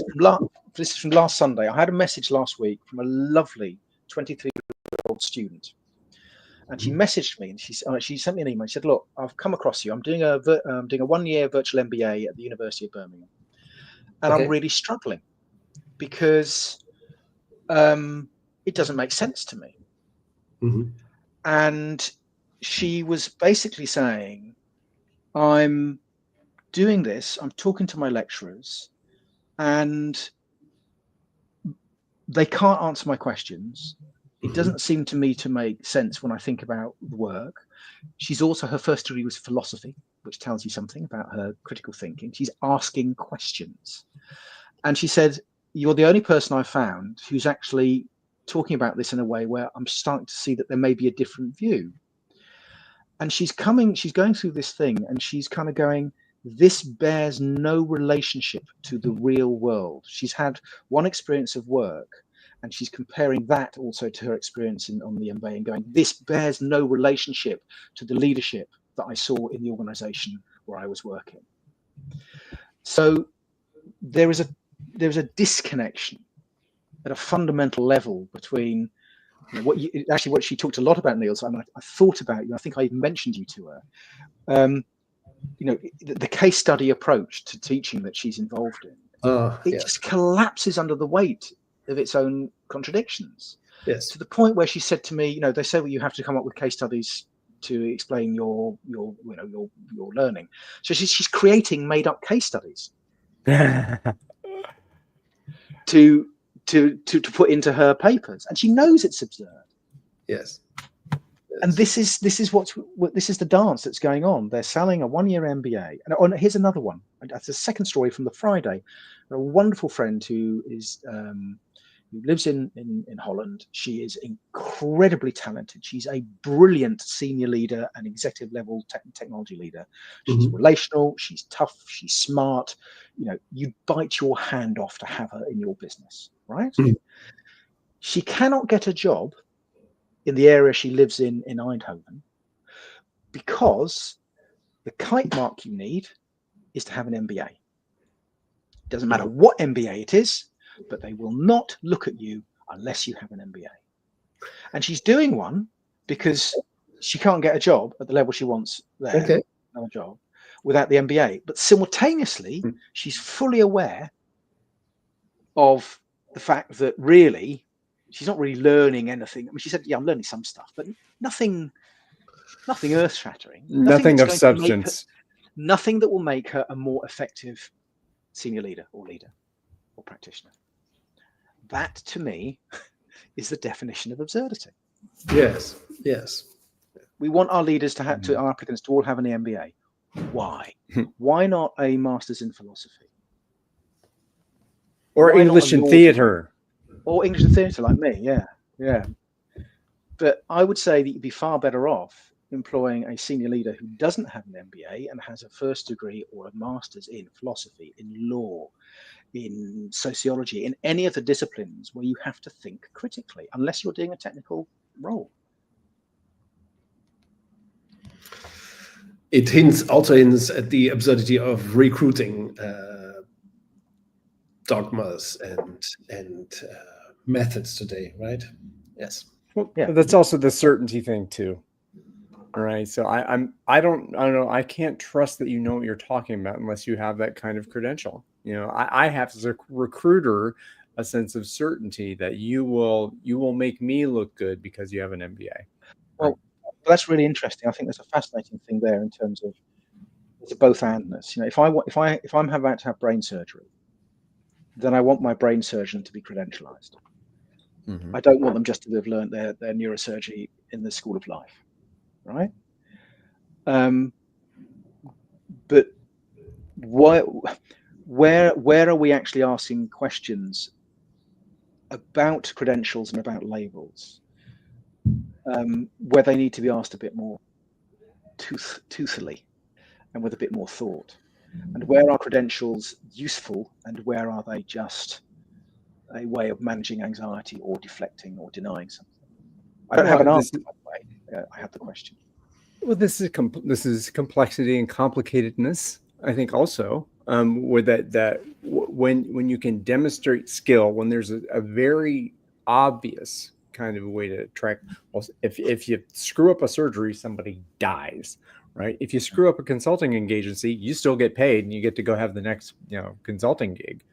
S2: This is from last Sunday. I had a message last week from a lovely 23-year-old student, and she messaged me and she sent me an email. She said, "Look, I've come across you. I'm doing a 1-year virtual MBA at the University of Birmingham, and I'm really struggling because it doesn't make sense to me." And she was basically saying, "I'm doing this. I'm talking to my lecturers, and they can't answer my questions. It doesn't seem to me to make sense when I think about the work. She's also, her first degree was philosophy, which tells you something about her critical thinking. She's asking questions. And she said, you're the only person I've found who's actually talking about this in a way where I'm starting to see that there may be a different view. And she's going through this thing, and she's kind of going, this bears no relationship to the real world. She's had one experience of work, and she's comparing that also to her experience on the MBA and going, this bears no relationship to the leadership that I saw in the organization where I was working. So there's a disconnection at a fundamental level between what she talked a lot about, Niels, and I thought about you. I think I even mentioned you to her. The case study approach to teaching that she's involved in, just collapses under the weight of its own contradictions.
S3: Yes.
S2: To the point where she said to me, they say, well, you have to come up with case studies to explain your learning. So she's creating made up case studies to put into her papers, and she knows it's absurd.
S3: Yes.
S2: And this is the dance that's going on. They're selling a 1-year MBA. And here's another one. That's a second story from the Friday. A wonderful friend who lives in Holland. She is incredibly talented. She's a brilliant senior leader and executive level technology leader. She's relational. She's tough. She's smart. You bite your hand off to have her in your business, right? She cannot get a job in the area she lives in Eindhoven, because the kite mark you need is to have an MBA. It doesn't matter what MBA it is, but they will not look at you unless you have an MBA. And she's doing one because she can't get a job at the level she wants there, no job, without the MBA. But simultaneously, she's fully aware of the fact that really, she's not really learning anything. I mean, she said, yeah, I'm learning some stuff, but nothing earth-shattering.
S1: Nothing of substance.
S2: Nothing that will make her a more effective senior leader or practitioner. That, to me, is the definition of absurdity.
S3: Yes.
S2: We want our leaders to have our applicants to all have an MBA. Why? Why not a master's in philosophy?
S1: Or English and theatre.
S2: Or English and theatre, like me, yeah. But I would say that you'd be far better off employing a senior leader who doesn't have an MBA and has a first degree or a master's in philosophy, in law, in sociology, in any of the disciplines where you have to think critically, unless you're doing a technical role.
S3: It also hints at the absurdity of recruiting dogmas and methods today, right? Yes.
S1: Well, that's also the certainty thing too. All right. So I don't know. I can't trust that you know what you're talking about unless you have that kind of credential. I have, as a recruiter, a sense of certainty that you will make me look good because you have an MBA.
S2: Well, that's really interesting. I think there's a fascinating thing there in terms of it's a both andness. If I'm about to have brain surgery, then I want my brain surgeon to be credentialized. I don't want them just to have learned their neurosurgery in the School of Life, right? But where are we actually asking questions about credentials and about labels, where they need to be asked a bit more toothily and with a bit more thought? And where are credentials useful, and where are they just a way of managing anxiety or deflecting or denying something? I don't have an answer, by the way. I have the question.
S1: Well, this is complexity and complicatedness, I think, also, with that when you can demonstrate skill, when there's a very obvious kind of a way to track. Well, if you screw up a surgery, somebody dies, right? If you screw up a consulting engagement, you still get paid and you get to go have the next consulting gig,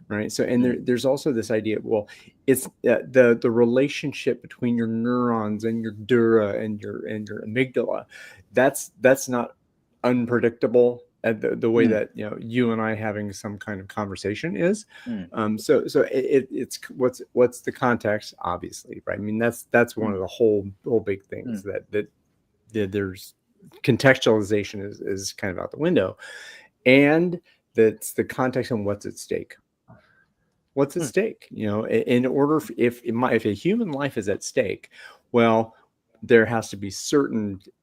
S1: right? So, and there's also this idea. Well, it's the relationship between your neurons and your dura and your amygdala. That's not unpredictable at the way that you and I having some kind of conversation is. So it's what's the context, obviously, right? I mean, that's one of the whole big things that there's contextualization is kind of out the window, and that's the context on what's at stake. What's at stake? You know, in order if a human life is at stake, well, there has to be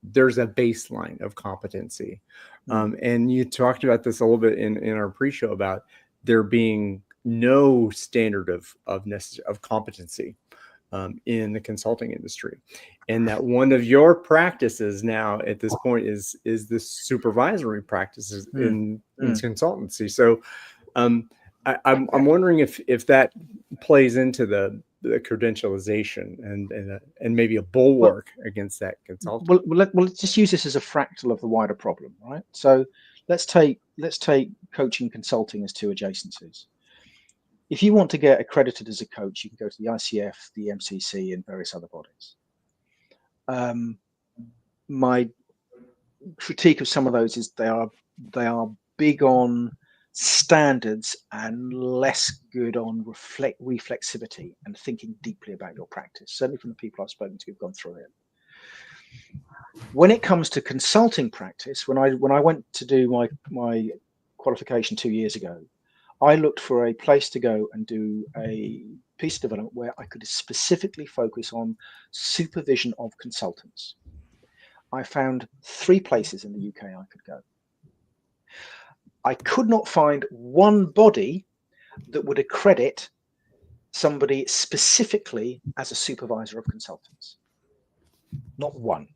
S1: there's a baseline of competency. And you talked about this a little bit in our pre-show about there being no standard of competency in the consulting industry, and that one of your practices now at this point is the supervisory practices in consultancy. So I'm wondering if that plays into the credentialization and maybe a bulwark against that consulting.
S2: Well, let's just use this as a fractal of the wider problem, right? So let's take coaching consulting as two adjacencies. If you want to get accredited as a coach, you can go to the ICF, the MCC, and various other bodies. My critique of some of those is they are big on standards and less good on reflexivity and thinking deeply about your practice. Certainly from the people I've spoken to who've gone through it. When it comes to consulting practice, when I went to do my qualification 2 years ago, I looked for a place to go and do a piece of development where I could specifically focus on supervision of consultants. I found 3 places in the UK I could go. I could not find one body that would accredit somebody specifically as a supervisor of consultants. Not one.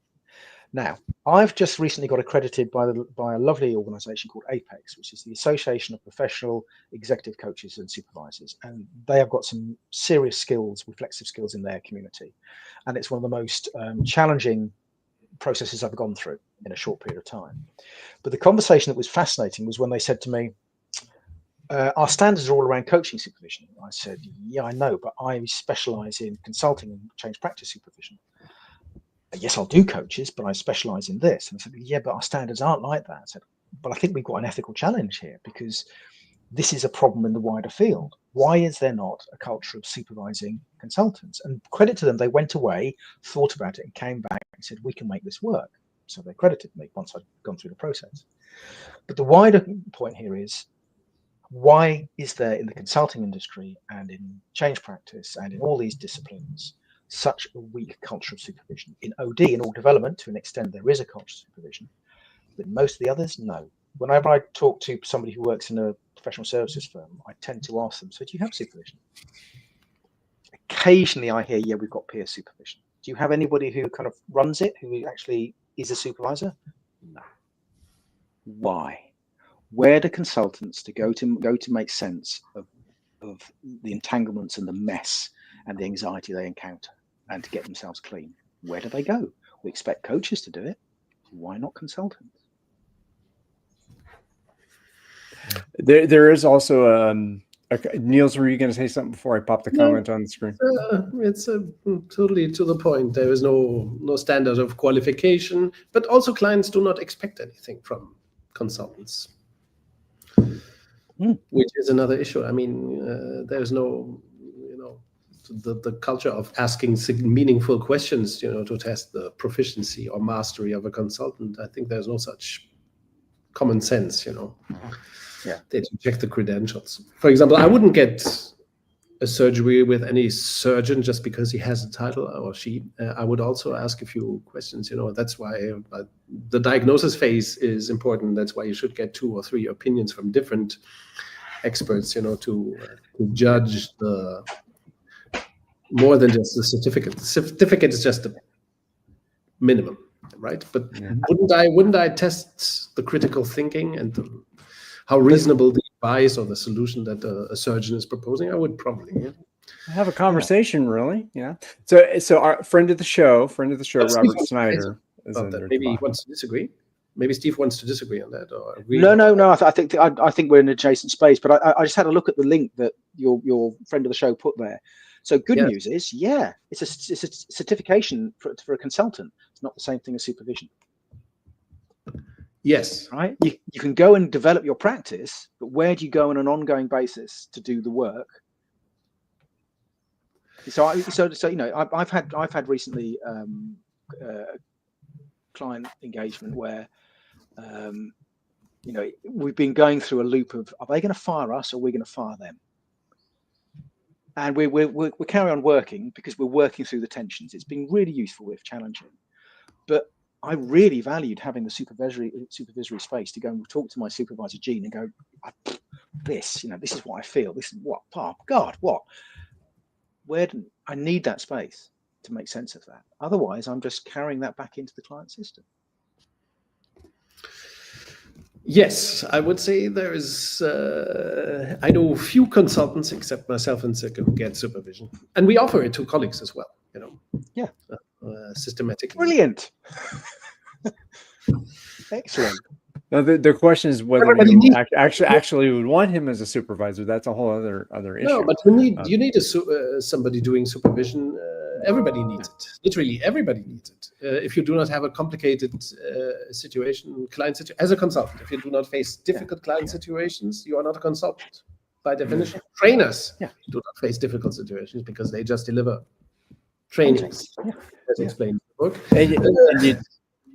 S2: Now, I've just recently got accredited by a lovely organization called APEX, which is the Association of Professional Executive Coaches and Supervisors. And they have got some serious skills, reflexive skills in their community. And it's one of the most challenging processes I've gone through in a short period of time. But the conversation that was fascinating was when they said to me, our standards are all around coaching supervision. I said, yeah, I know, but I specialize in consulting and change practice supervision. Yes, I'll do coaches, but I specialize in this. And I said, yeah, but our standards aren't like that. I said, but I think we've got an ethical challenge here because this is a problem in the wider field. Why is there not a culture of supervising consultants? And credit to them, they went away, thought about it, and came back and said, we can make this work. So they credited me once I'd gone through the process. But the wider point here is, why is there in the consulting industry and in change practice and in all these disciplines such a weak culture of supervision? In OD, in all development, to an extent, there is a culture of supervision, but most of the others, no. Whenever I talk to somebody who works in a professional services firm, I tend to ask them, so do you have supervision? Occasionally I hear, yeah, we've got peer supervision. Do you have anybody who kind of runs it, who actually is a supervisor? No. Why? Where do consultants go to make sense of the entanglements and the mess and the anxiety they encounter and to get themselves clean? Where do they go? We expect coaches to do it. Why not consultants?
S1: There is also Niels, were you going to say something before I pop the comment on the screen?
S3: It's totally to the point. There is no standard of qualification, but also clients do not expect anything from consultants, which is another issue. I mean, there's no, the culture of asking meaningful questions, to test the proficiency or mastery of a consultant. I think there's no such common sense,
S2: Yeah.
S3: They check the credentials. For example, I wouldn't get a surgery with any surgeon just because he has a title or she. I would also ask a few questions. That's why the diagnosis phase is important. That's why you should get 2 or 3 opinions from different experts, to judge the more than just the certificate. The certificate is just the minimum, right? But wouldn't I test the critical thinking and how reasonable the advice or the solution that a surgeon is proposing? I would probably
S1: have a conversation, really. Yeah. So our friend of the show, Robert Snyder.
S3: Maybe he wants to disagree. Maybe Steve wants to disagree on that, or agree.
S2: No. I think we're in an adjacent space. But I just had a look at the link that your friend of the show put there. So good news is, it's a certification for a consultant. It's not the same thing as supervision.
S3: Yes.
S2: Right. You can go and develop your practice, but where do you go on an ongoing basis to do the work? So I've had recently client engagement where, we've been going through a loop of, are they going to fire us or are we going to fire them? And we carry on working because we're working through the tensions. It's been really useful, if challenging. But I really valued having the supervisory space to go and talk to my supervisor, Gene, and go, this is what I feel. This is what, oh God, what? I need that space to make sense of that. Otherwise, I'm just carrying that back into the client system.
S3: Yes, I would say there is, I know few consultants except myself and Silke who get supervision. And we offer it to colleagues as well,
S2: Yeah.
S3: Systematically.
S2: Brilliant. Excellent.
S1: Now the question is whether we actually would want him as a supervisor. That's a whole other issue.
S3: No, but you need somebody doing supervision. Everybody needs it. Literally, everybody needs it. If you do not have a complicated client situation, as a consultant, if you do not face difficult client situations, you are not a consultant. By definition, trainers do not face difficult situations because they just deliver trainings, as explained in the book.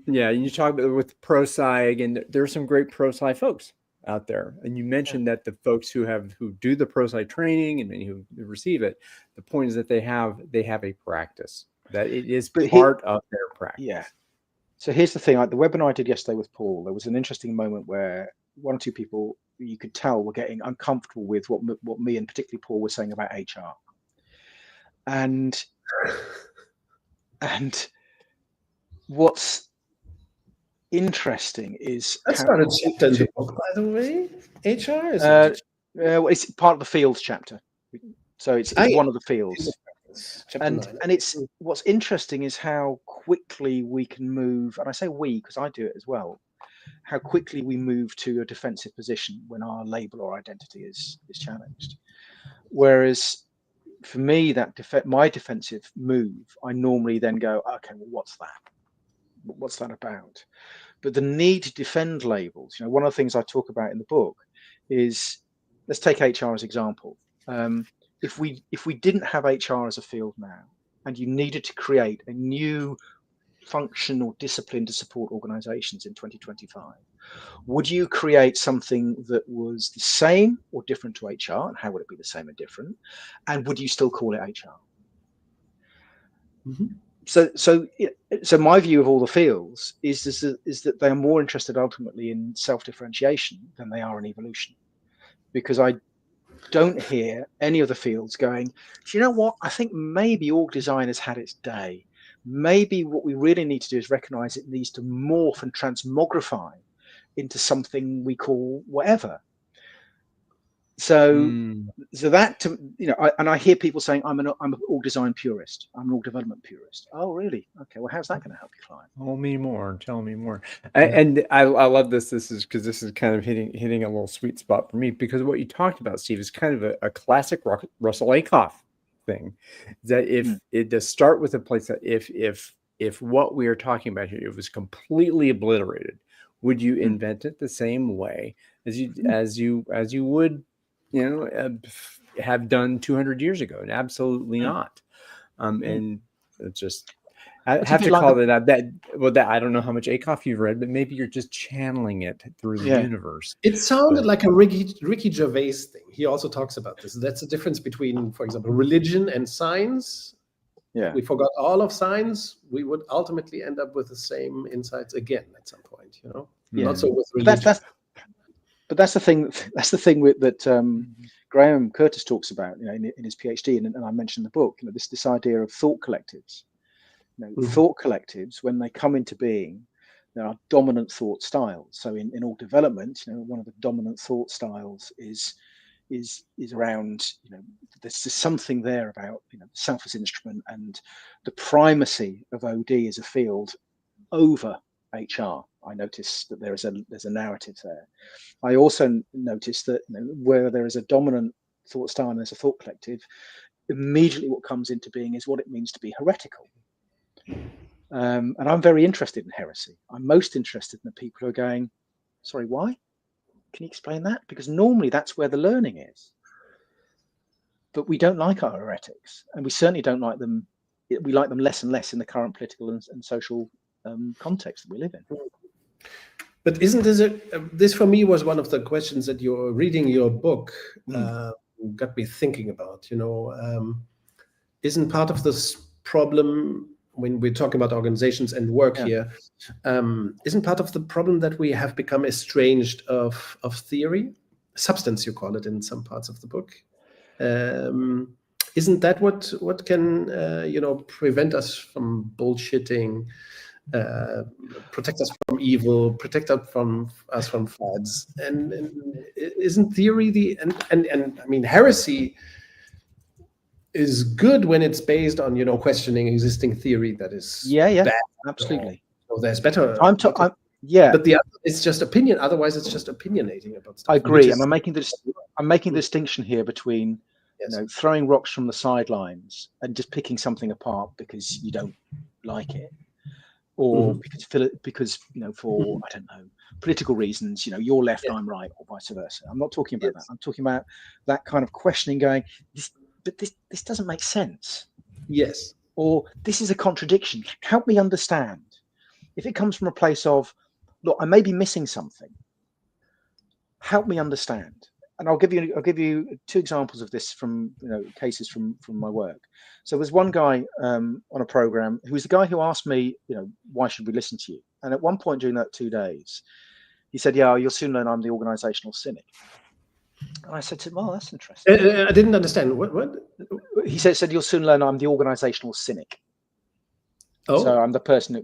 S1: You talk about with ProPsy, and there are some great ProPsy folks out there. And you mentioned that the folks who do the ProPsy training and who receive it, the point is that they have a practice, that it is part of their practice.
S2: Yeah. So here's the thing, like the webinar I did yesterday with Paul, there was an interesting moment where one or two people you could tell were getting uncomfortable with what me and particularly Paul were saying about HR. And what's interesting is
S3: that's not a chapter in the book, by the way. HR is
S2: it's part of the fields chapter, so it's one of the fields. And it's what's interesting is how quickly we can move, and I say we because I do it as well, how quickly we move to a defensive position when our label or identity is challenged. Whereas for me, my defensive move, I normally then go, okay, well, what's that? What's that about? But the need to defend labels, one of the things I talk about in the book is, let's take HR as example. If we didn't have HR as a field now, and you needed to create a new function or discipline to support organizations in 2025, would you create something that was the same or different to HR? And how would it be the same and different? And would you still call it HR?
S3: Mm-hmm.
S2: So my view of all the fields is that they are more interested ultimately in self-differentiation than they are in evolution, because I don't hear any of the fields going, do you know what? I think maybe org design has had its day. Maybe what we really need to do is recognize it needs to morph and transmogrify into something we call whatever. So that, and I hear people saying, I'm an org design purist. I'm an org development purist. Oh, really? Okay. Well, how's that going to help your client?
S1: Tell me more. And I love this. This is because this is kind of hitting a little sweet spot for me, because what you talked about, Steve, is kind of a classic Russell Aikoff thing. That to start with a place that if what we are talking about here, it was completely obliterated, would you invent it the same way as you would have done 200 years ago? And absolutely not. And it's just, I have to call it that I don't know how much Aikoff you've read, but maybe you're just channeling it through the universe.
S3: It sounded like a Ricky Gervais thing. He also talks about this. That's the difference between, for example, religion and science.
S2: Yeah.
S3: We forgot all of science, we would ultimately end up with the same insights again at some point, Not so with religion.
S2: But that's the thing. That's the thing that Graham Curtis talks about, in his PhD, and I mentioned in the book. This idea of thought collectives. Thought collectives, when they come into being, there are dominant thought styles. So in all development, one of the dominant thought styles is around, there's something there about self as instrument and the primacy of OD as a field over HR. I noticed that there's a narrative there. I also noticed that where there is a dominant thought style and there's a thought collective, immediately what comes into being is what it means to be heretical. And I'm very interested in heresy. I'm most interested in the people who are going, sorry, why? Can you explain that? Because normally that's where the learning is. But we don't like our heretics, and we certainly don't like them. We like them less and less in the current political and social context that we live in.
S3: But isn't this this for me was one of the questions that you're reading your book got me thinking about. Isn't part of this problem when we're talking about organizations and work here? Isn't part of the problem that we have become estranged of theory, substance you call it in some parts of the book? Isn't that what can prevent us from bullshitting? Protect us from evil, protect us from fads, and isn't theory and I mean heresy is good when it's based on questioning existing theory that is bad.
S2: Absolutely.
S3: So there's better.
S2: But
S3: the other it's just opinion. Otherwise, it's just opinionating about stuff.
S2: I agree. I'm making the distinction here between throwing rocks from the sidelines and just picking something apart because you don't like it. Or because for I don't know, political reasons, you're left, I'm right, or vice versa. I'm not talking about that. I'm talking about that kind of questioning, going, this doesn't make sense.
S3: Yes.
S2: Or this is a contradiction. Help me understand. If it comes from a place of, look, I may be missing something. Help me understand. And I'll give you two examples of this from cases from my work. So there's one guy on a program who was the guy who asked me, why should we listen to you? And at one point during that 2 days, he said, yeah, you'll soon learn I'm the organizational cynic. And I said to him, well, that's interesting.
S3: I didn't understand. What?
S2: He said, you'll soon learn I'm the organizational cynic.
S3: Oh.
S2: So I'm the person who,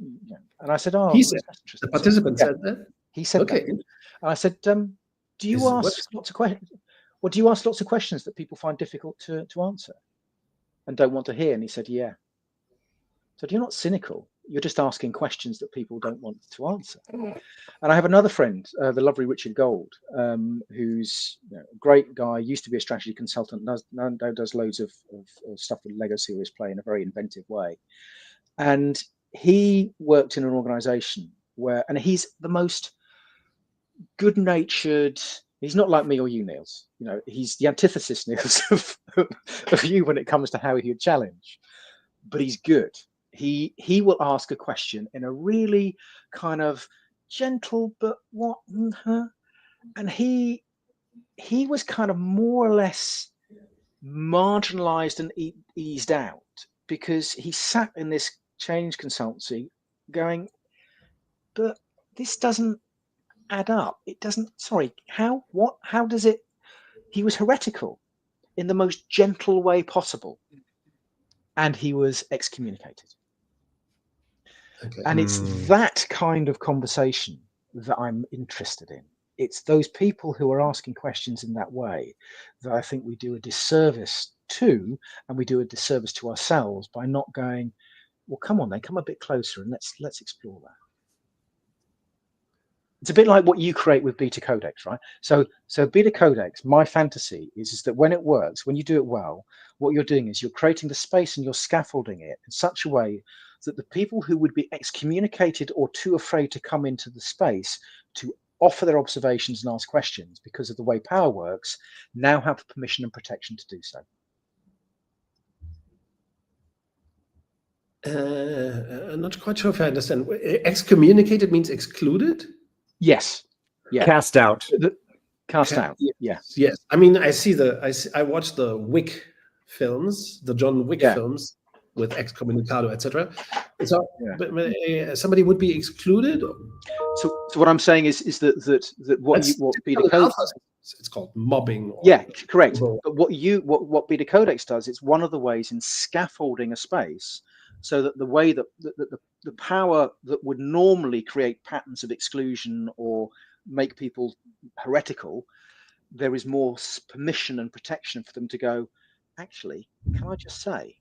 S2: and I said, oh,
S3: he said,
S2: that's interesting.
S3: The participant said that?
S2: He said
S3: okay.
S2: that. And I said, do you ask lots of questions? Well, do you ask lots of questions that people find difficult to answer and don't want to hear? And he said, yeah. So you're not cynical. You're just asking questions that people don't want to answer. And I have another friend, the lovely Richard Gold, who's a great guy, used to be a strategy consultant, now does loads of stuff with Lego Serious Play in a very inventive way. And he worked in an organization and he's the most good-natured. He's not like me or you, Niels. He's the antithesis, Niels, of you when it comes to how he would challenge. But he's good. He will ask a question in a really kind of gentle, but what? And he was kind of more or less marginalized and eased out because he sat in this change consultancy going, but this doesn't add up. It doesn't. Sorry, how does it? He was heretical in the most gentle way possible, and he was excommunicated.
S3: Okay.
S2: And it's that kind of conversation that I'm interested in. It's those people who are asking questions in that way that I think we do a disservice to, and we do a disservice to ourselves by not going, well, come on, then come a bit closer and let's explore that. It's a bit like what you create with BetaCodex, right? So BetaCodex, my fantasy is that when it works, when you do it well, what you're doing is you're creating the space and you're scaffolding it in such a way that the people who would be excommunicated or too afraid to come into the space to offer their observations and ask questions because of the way power works now have the permission and protection to do so.
S3: I'm not quite sure if I understand. Excommunicated means excluded?
S2: Yes. Yeah.
S1: Cast out.
S2: Cast out. Yeah.
S3: Yes. I mean, I watched the Wick films, the John Wick films with excommunicado, etc. So somebody would be excluded.
S2: So what I'm saying is that what BetaCodex,
S3: it's called mobbing.
S2: Correct. But what BetaCodex does, it's one of the ways in scaffolding a space so that the way that the power that would normally create patterns of exclusion or make people heretical, there is more permission and protection for them to go, actually, can I just say?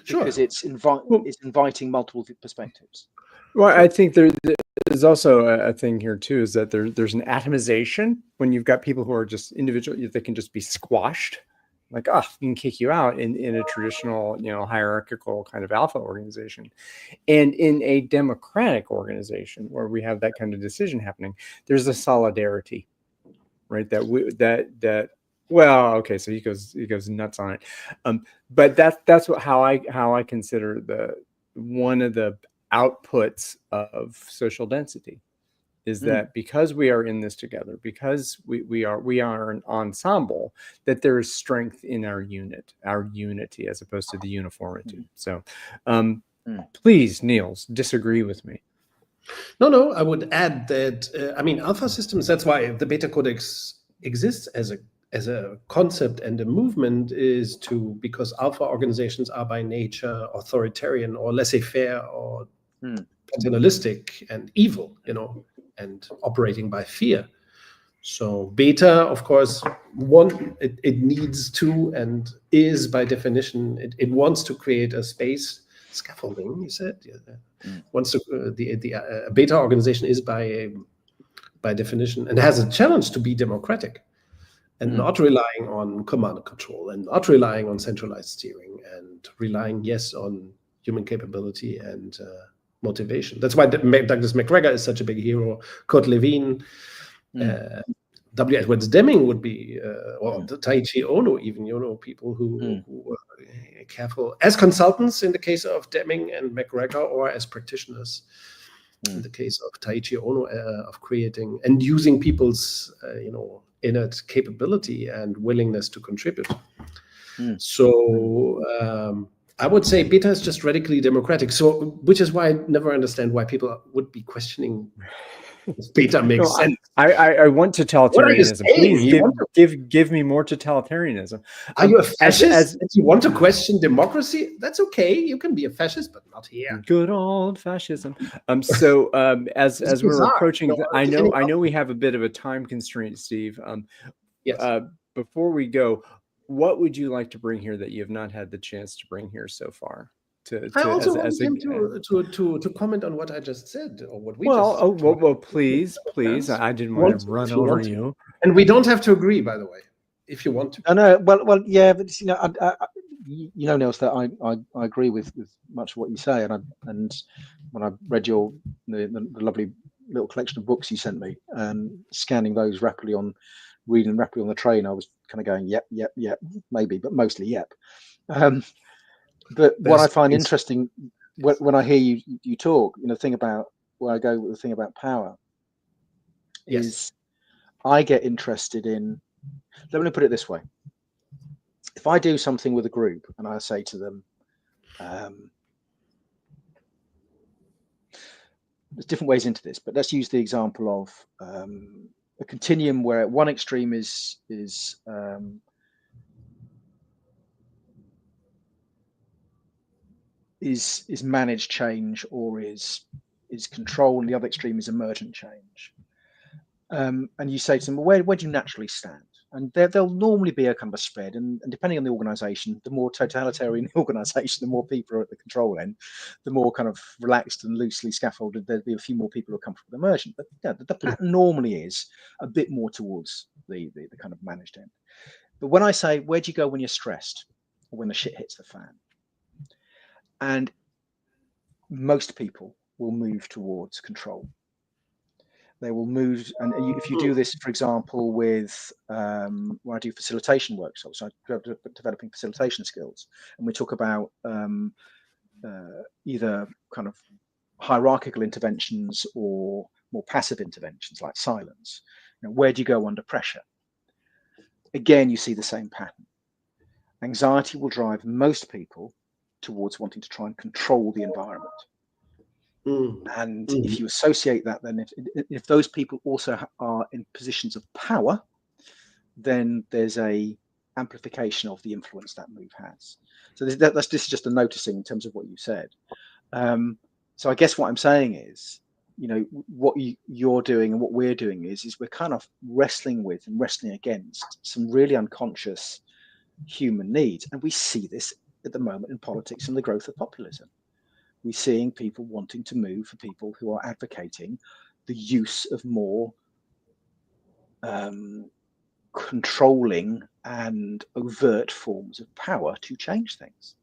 S3: Sure.
S2: Because it's inviting multiple perspectives.
S1: Well, I think there's also a thing here too, is that there's an atomization when you've got people who are just individual, they can just be squashed. Like, we can kick you out in a traditional, hierarchical kind of alpha organization. And in a democratic organization where we have that kind of decision happening, there's a solidarity, right? Well, okay, so he goes nuts on it. But that's how I consider one of the outputs of social density is that because we are in this together, because we are an ensemble, that there is strength in our unity, as opposed to the uniformity. So please, Niels, disagree with me.
S3: No, I would add that, I mean, alpha systems, that's why the BetaCodex exists as a concept and a movement, is because alpha organizations are by nature authoritarian or laissez-faire or paternalistic and evil, and operating by fear. So beta, of course, it needs to and is by definition, it wants to create a space scaffolding. You said wants to the beta organization is by definition and has a challenge to be democratic and not relying on command and control and not relying on centralized steering and relying on human capability and motivation. That's why Douglas McGregor is such a big hero. Kurt Lewin. W. Edwards Deming would be, or Taiichi Ono, even, people who were careful as consultants in the case of Deming and McGregor, or as practitioners in the case of Taiichi Ono, of creating and using people's, innate capability and willingness to contribute. So I would say beta is just radically democratic. So, which is why I never understand why people would be questioning. Beta makes sense.
S1: I want totalitarianism. Please give me more totalitarianism.
S3: Are you a fascist? If you want to question democracy, that's okay. You can be a fascist, but not here.
S1: Good old fascism. So as we're approaching, I know we have a bit of a time constraint, Steve.
S3: Yes.
S1: Before we go, what would you like to bring here that you have not had the chance to bring here so far? I
S3: also want him to comment on what I just said, or what we
S1: please. I didn't want to run over you.
S3: And we don't have to agree, by the way, if you want to.
S2: No. Well, yeah, but Niels, that I agree with much of what you say, and when I read the lovely little collection of books you sent me, scanning those reading rapidly on the train, I was kind of going, yep, maybe, but mostly yep. But what I find interesting when I hear you talk, the thing about where I go with the thing about power is I get interested in, let me put it this way. If I do something with a group and I say to them, there's different ways into this, but let's use the example of a continuum where at one extreme is managed change or is control, and the other extreme is emergent change. And you say to them, well, where do you naturally stand? And there'll normally be a kind of a spread, and depending on the organization, the more totalitarian the organization, the more people are at the control end, the more kind of relaxed and loosely scaffolded, there'll be a few more people who are comfortable with emergent. But the pattern normally is a bit more towards the kind of managed end. But when I say, where do you go when you're stressed or when the shit hits the fan? And most people will move towards control. They will move, and if you do this, for example, with when I do facilitation workshops, so I'm developing facilitation skills, and we talk about either kind of hierarchical interventions or more passive interventions like silence. Where do you go under pressure? Again, you see the same pattern. Anxiety will drive most people towards wanting to try and control the environment. And if you associate that, then if those people also are in positions of power, then there's a amplification of the influence that move has. So this is just a noticing in terms of what you said. So I guess what I'm saying is, what you're doing and what we're doing is we're kind of wrestling with and wrestling against some really unconscious human needs, and we see this at the moment in politics and the growth of populism. We're seeing people wanting to move for people who are advocating the use of more controlling and overt forms of power to change things.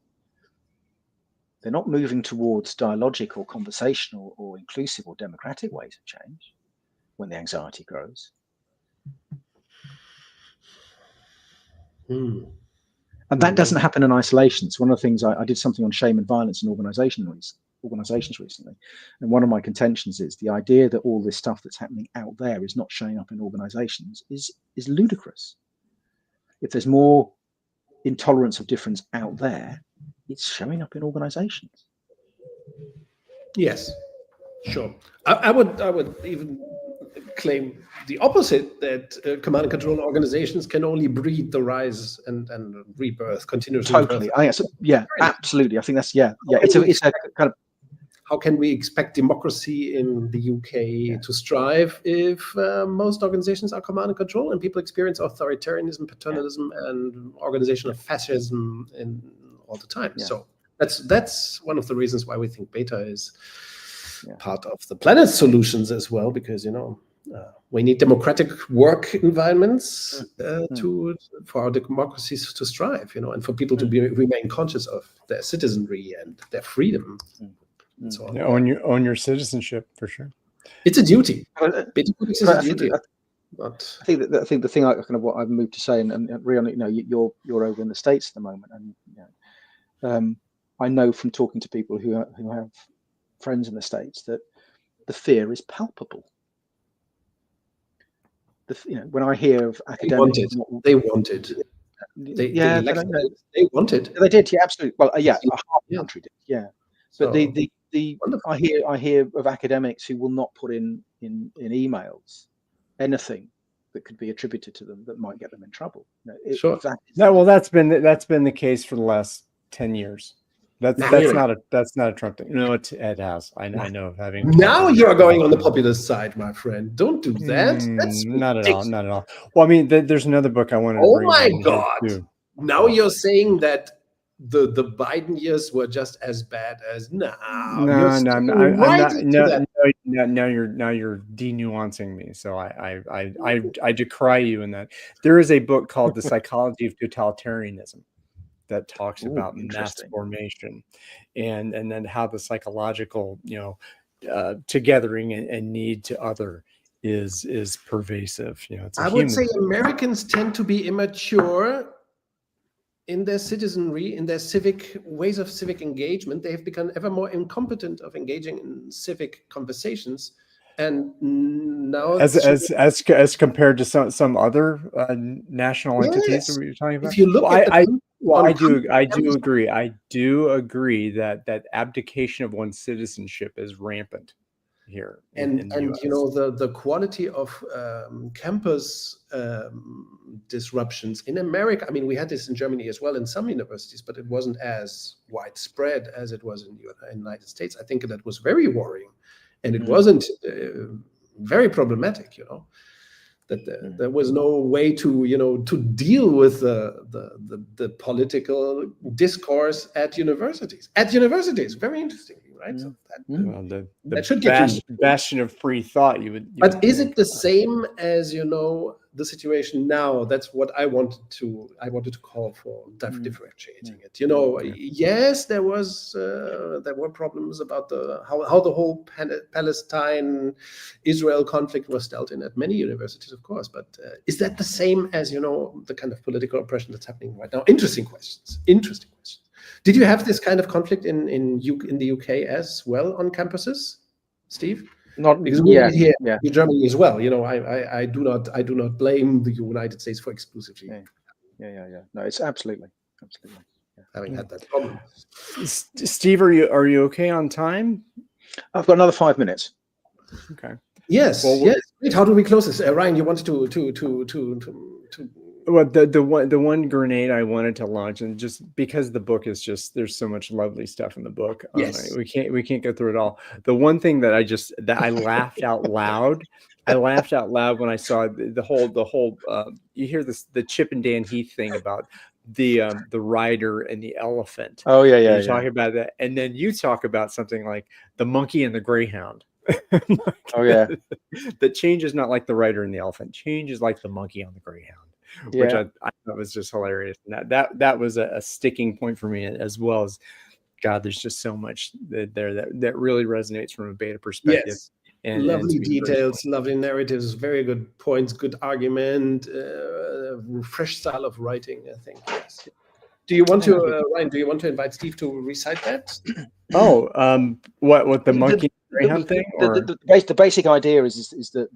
S2: They're not moving towards dialogic or conversational or inclusive or democratic ways of change when the anxiety grows. And And that doesn't happen in isolation. It's one of the things I did something on shame and violence in organizations recently. And one of my contentions is the idea that all this stuff that's happening out there is not showing up in organizations is ludicrous. If there's more intolerance of difference out there, it's showing up in organizations.
S3: Yes, sure. I would even claim the opposite, that command and control organizations can only breed the rise and rebirth, continuous
S2: Totally.
S3: rebirth.
S2: Absolutely. I think that's it's a kind of.
S3: How can we expect democracy in the UK to strive if most organizations are command and control and people experience authoritarianism, paternalism, and organizational fascism all the time? Yeah. So that's one of the reasons why we think beta is part of the planet's solutions as well, because we need democratic work environments for our democracies to strive, and for people to remain conscious of their citizenry and their freedom. And so on.
S1: Own your citizenship, for sure.
S3: It's a duty. BetaCodex is a duty.
S2: I think the thing I kind of what I've moved to say, and Rijon, you're over in the States at the moment, and I know from talking to people who have friends in the States that the fear is palpable. When I hear of academics,
S3: they wanted. They wanted.
S2: They did, yeah, absolutely. Well, half the country did, yeah. But I hear of academics who will not put in emails anything that could be attributed to them that might get them in trouble.
S1: Sure. That's been the case for the last 10 years. That's not a Trump thing. No, it has. I know of having.
S3: Now you're going on the populist side, my friend. Don't do that. That's
S1: not at all. Not at all. Well, I mean, there's another book I wanted to
S3: read. Oh my God! Now you're saying that the Biden years were just as bad as now.
S1: No, you're denuancing me. So I decry you in that. There is a book called The Psychology of Totalitarianism that talks about mass formation and then how the psychological togethering and need to other is pervasive.
S3: I would say Americans tend to be immature in their citizenry, in their ways of civic engagement. They have become ever more incompetent of engaging in civic conversations, and now
S1: as compared to some other national entities that we're talking about.
S3: If you look
S1: I do agree. I do agree that abdication of one's citizenship is rampant here.
S3: And the quality of campus disruptions in America. I mean, we had this in Germany as well in some universities, but it wasn't as widespread as it was in the United States. I think that was very worrying, and it wasn't very problematic. That there was no way to deal with the political discourse at universities. Very interestingly, right? So that should get
S1: bastion of free thought.
S3: But is it the same as the situation now? That's what I wanted to call for differentiating it. Yes, there were problems about how the whole Palestine-Israel conflict was dealt in at many universities, of course. But is that the same as the kind of political oppression that's happening right now? Interesting questions. Did you have this kind of conflict in the UK as well on campuses, Steve?
S2: Not
S3: because we here in Germany as well. I do not blame the United States for exclusively.
S2: Yeah. No, it's absolutely.
S3: Having had that problem.
S1: Steve, are you okay on time?
S2: I've got another 5 minutes.
S1: Okay.
S3: Yes. Yes. Wait, how do we close this? Ryan, you wanted to
S1: Well, the one grenade I wanted to launch, and just because the book is there's so much lovely stuff in the book.
S3: Yes.
S1: We can't go through it all. The one thing that I laughed out loud. I laughed out loud when I saw the whole you hear the Chip and Dan Heath thing about the rider and the elephant.
S2: Oh yeah.
S1: You're talking about that, and then you talk about something like the monkey and the greyhound.
S2: Oh yeah.
S1: The change is not like the rider and the elephant. Change is like the monkey on the greyhound. Which I thought was just hilarious. And that was a sticking point for me, as well as, God, there's just so much there that really resonates from a beta perspective.
S3: Yes. And lovely details, lovely narratives, very good points, good argument, fresh style of writing, I think. Yes. Do you want to, Ryan? Do you want to invite Steve to recite that?
S1: Oh, what the monkey greyhound thing? Or
S2: The basic idea is that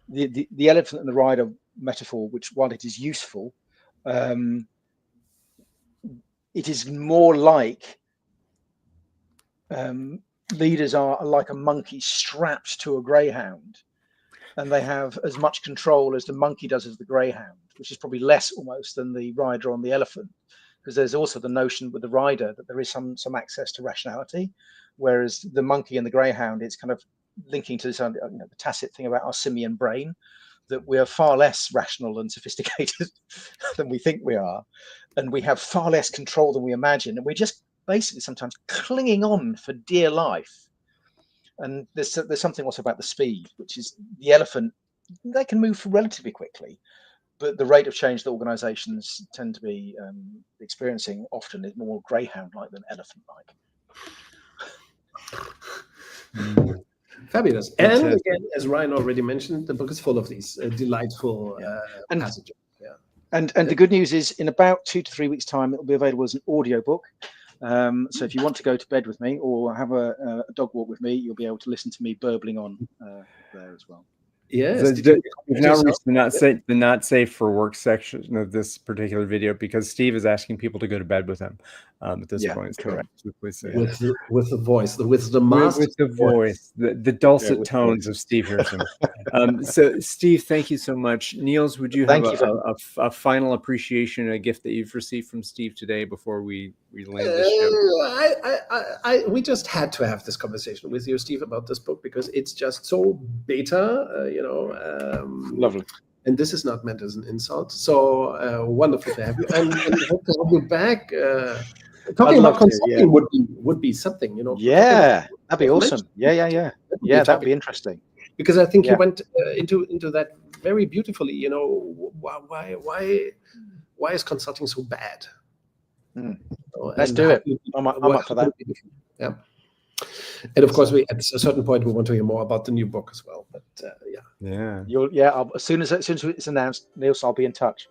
S2: the elephant and the rider metaphor, which while it is useful, it is more like leaders are like a monkey strapped to a greyhound, and they have as much control as the monkey does as the greyhound, which is probably less almost than the rider on the elephant, because there's also the notion with the rider that there is some access to rationality, whereas the monkey and the greyhound, it's kind of linking to this, the tacit thing about our simian brain, that we are far less rational and sophisticated than we think we are, and we have far less control than we imagine, and we're just basically sometimes clinging on for dear life. And there's something also about the speed, which is the elephant, they can move relatively quickly, but the rate of change that organizations tend to be experiencing often is more greyhound-like than elephant-like.
S3: Fabulous. And again, as Ryan already mentioned, the book is full of these delightful passages. Yeah.
S2: And the good news is, in about 2 to 3 weeks' time, it will be available as an audio book. So if you want to go to bed with me or have a dog walk with me, you'll be able to listen to me burbling on there as well.
S3: Yes.
S1: We've now reached the not safe for work section of this particular video, because Steve is asking people to go to bed with him at this point.
S2: Correct.
S3: With the voice, with the master
S1: with the voice, the dulcet tones of Steve HEARSUM. So, Steve, thank you so much. Niels, would you have a final appreciation, a gift that you've received from Steve today before we land this show?
S3: We just had to have this conversation with you, Steve, about this book, because it's just so beta,
S2: Lovely.
S3: And this is not meant as an insult. So wonderful to have you, and hope to have you back. Talking about consulting would be something,
S2: Yeah, that'd be awesome. Yeah, that'd be interesting.
S3: Because I think you went into that very beautifully. Why is consulting so bad?
S2: Let's do it. I'm up for that.
S3: Yeah. And of course, at a certain point, we want to hear more about the new book as well. But
S2: as soon as it's announced, Niels, I'll be in touch.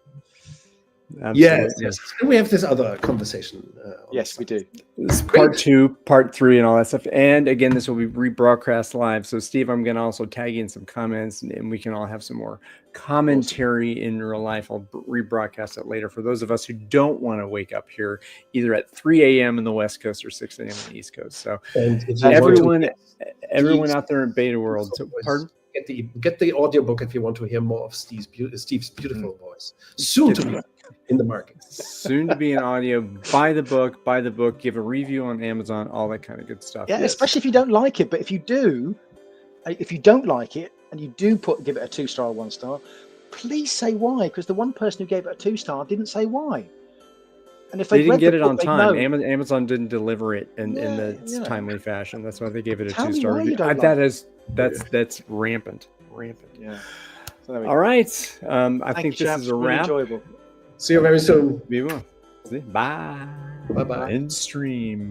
S3: Yes. And we have this other conversation.
S2: Yes, we do.
S1: This is part 2, part 3, and all that stuff. And again, this will be rebroadcast live. So, Steve, I'm going to also tag in some comments, and we can all have some more commentary in real life. I'll rebroadcast it later for those of us who don't want to wake up here either at 3 a.m. in the West Coast or 6 a.m. in the East Coast. So, everyone out there in beta world. So, pardon?
S3: Get the audiobook if you want to hear more of Steve's beautiful voice. Soon to be in the market.
S1: Soon to be in audio. Buy the book, give a review on Amazon, all that kind of good stuff.
S2: Yeah, especially if you don't like it. But if you don't like it and you do give it a 2-star or 1-star, please say why, because the one person who gave it a 2-star didn't say why. And if they
S1: didn't get it on time, Amazon didn't deliver it in the timely fashion. That's why they gave it a 2-star review. That's rampant.
S2: Yeah.
S1: So all right. I think this is a wrap.
S3: See you very soon.
S1: We will. Bye.
S3: Bye-bye.
S1: End stream.